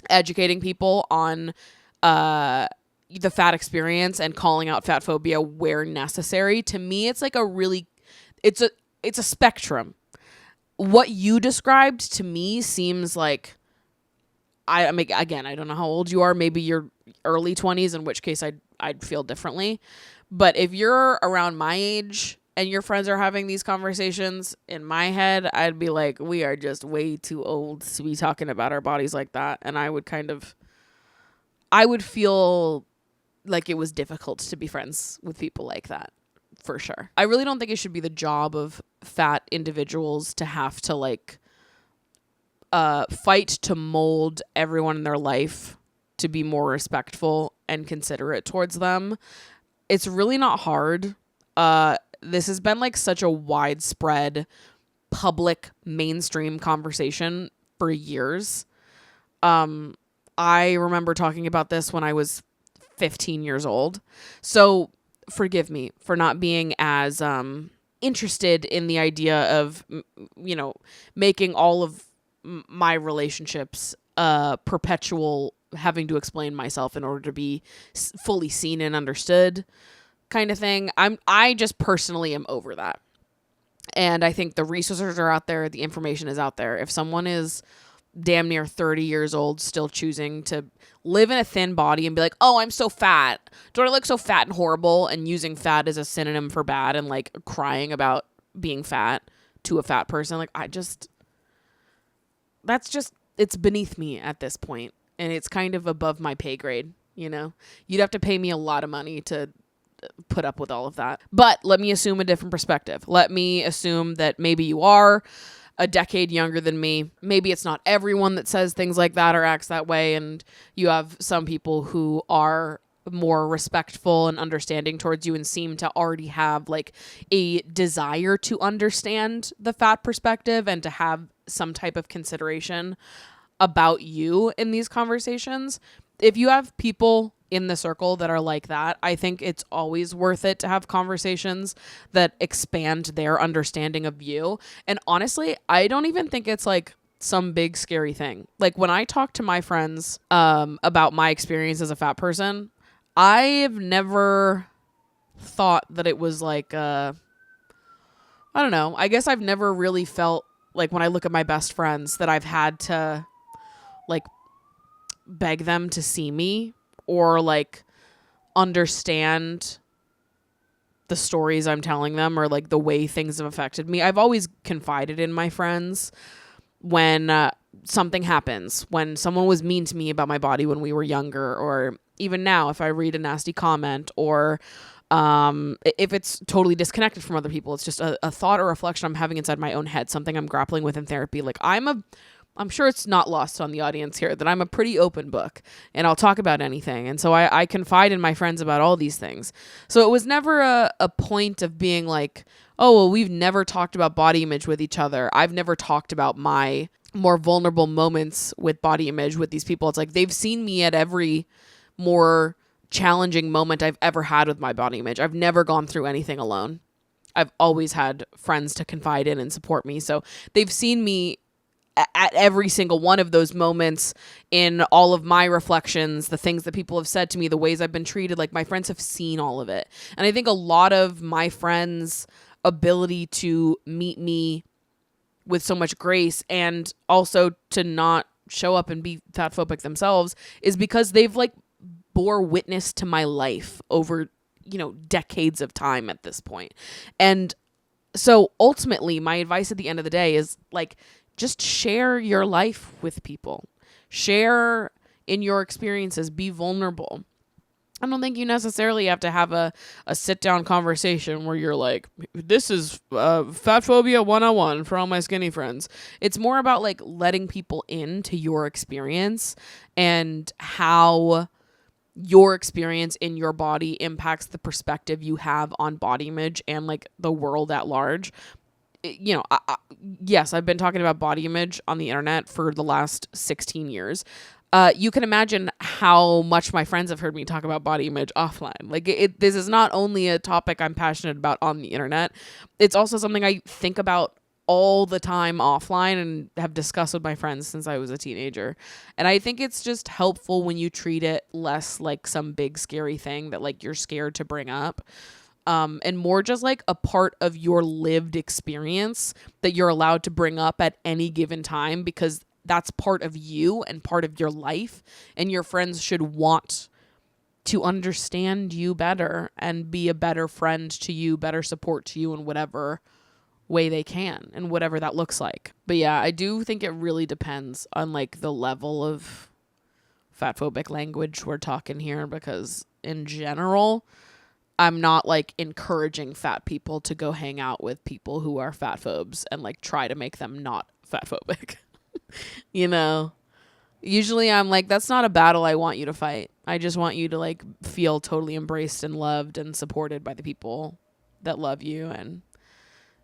educating people on the fat experience and calling out fat phobia where necessary, to me it's like it's a spectrum. What you described to me seems like, I mean, again, I don't know how old you are. Maybe you're early 20s, in which case I'd feel differently. But if you're around my age and your friends are having these conversations, in my head, I'd be like, we are just way too old to be talking about our bodies like that. And I would feel like it was difficult to be friends with people like that for sure. I really don't think it should be the job of fat individuals to have to like fight to mold everyone in their life to be more respectful and considerate towards them. It's really not hard. This has been like such a widespread public mainstream conversation for years. I remember talking about this when I was 15 years old. So forgive me for not being as interested in the idea of, making all of my relationships perpetual having to explain myself in order to be fully seen and understood kind of thing. I just personally am over that. And I think the resources are out there. The information is out there. If someone is damn near 30 years old still choosing to live in a thin body and be like, oh, I'm so fat. Don't I look so fat and horrible? And using fat as a synonym for bad and like crying about being fat to a fat person. Like it's beneath me at this point. And it's kind of above my pay grade, You'd have to pay me a lot of money to put up with all of that. But let me assume a different perspective. Let me assume that maybe you are a decade younger than me. Maybe it's not everyone that says things like that or acts that way. And you have some people who are more respectful and understanding towards you and seem to already have like a desire to understand the fat perspective and to have some type of consideration about you in these conversations. If you have people in the circle that are like that, I think it's always worth it to have conversations that expand their understanding of you. And honestly, I don't even think it's like some big scary thing. Like when I talk to my friends about my experience as a fat person, I've never thought that it was like I don't know. I guess I've never really felt like when I look at my best friends that I've had to like beg them to see me or like understand the stories I'm telling them or like the way things have affected me. I've always confided in my friends when something happens, when someone was mean to me about my body when we were younger, or even now if I read a nasty comment, or if it's totally disconnected from other people, it's just a thought or reflection I'm having inside my own head, something I'm grappling with in therapy. Like I'm sure it's not lost on the audience here that I'm a pretty open book and I'll talk about anything. And so I confide in my friends about all these things. So it was never a point of being like, oh, well, we've never talked about body image with each other. I've never talked about my more vulnerable moments with body image with these people. It's like they've seen me at every more challenging moment I've ever had with my body image. I've never gone through anything alone. I've always had friends to confide in and support me. So they've seen me at every single one of those moments, in all of my reflections, the things that people have said to me, the ways I've been treated. Like my friends have seen all of it. And I think a lot of my friends' ability to meet me with so much grace and also to not show up and be fatphobic themselves is because they've like bore witness to my life over, decades of time at this point. And so ultimately my advice at the end of the day is like, just share your life with people. Share in your experiences. Be vulnerable. I don't think you necessarily have to have a sit-down conversation where you're like, this is fatphobia 101 for all my skinny friends. It's more about like letting people into your experience and how your experience in your body impacts the perspective you have on body image and like the world at large. Yes, I've been talking about body image on the internet for the last 16 years. You can imagine how much my friends have heard me talk about body image offline. Like this is not only a topic I'm passionate about on the internet. It's also something I think about all the time offline and have discussed with my friends since I was a teenager. And I think it's just helpful when you treat it less like some big scary thing that like you're scared to bring up. And more just like a part of your lived experience that you're allowed to bring up at any given time, because that's part of you and part of your life, and your friends should want to understand you better and be a better friend to you, better support to you in whatever way they can and whatever that looks like. But yeah, I do think it really depends on like the level of fatphobic language we're talking here, because in general, I'm not like encouraging fat people to go hang out with people who are fat phobes and like try to make them not fat phobic. You know, usually I'm like, that's not a battle I want you to fight. I just want you to like feel totally embraced and loved and supported by the people that love you. And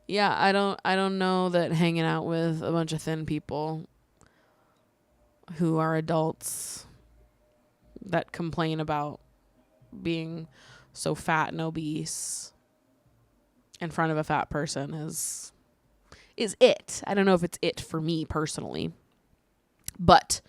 yeah, I don't know that hanging out with a bunch of thin people who are adults that complain about being so fat and obese in front of a fat person is it. I don't know if it's it for me personally, but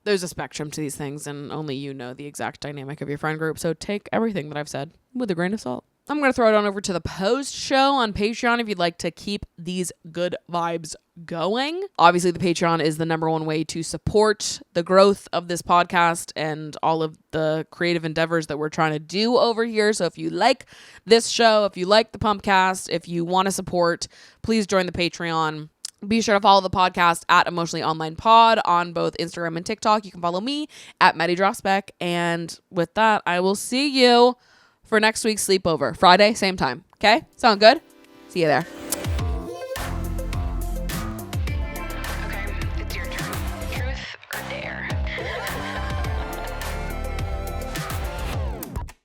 there's a spectrum to these things, and only you know the exact dynamic of your friend group. So take everything that I've said with a grain of salt. I'm going to throw it on over to the post show on Patreon if you'd like to keep these good vibes going. Obviously, the Patreon is the number one way to support the growth of this podcast and all of the creative endeavors that we're trying to do over here. So if you like this show, if you like the Pumpcast, if you want to support, please join the Patreon. Be sure to follow the podcast at Emotionally Online Pod on both Instagram and TikTok. You can follow me at Maddie Drosbeck. And with that, I will see you for next week's sleepover. Friday, same time. Okay? Sound good? See you there.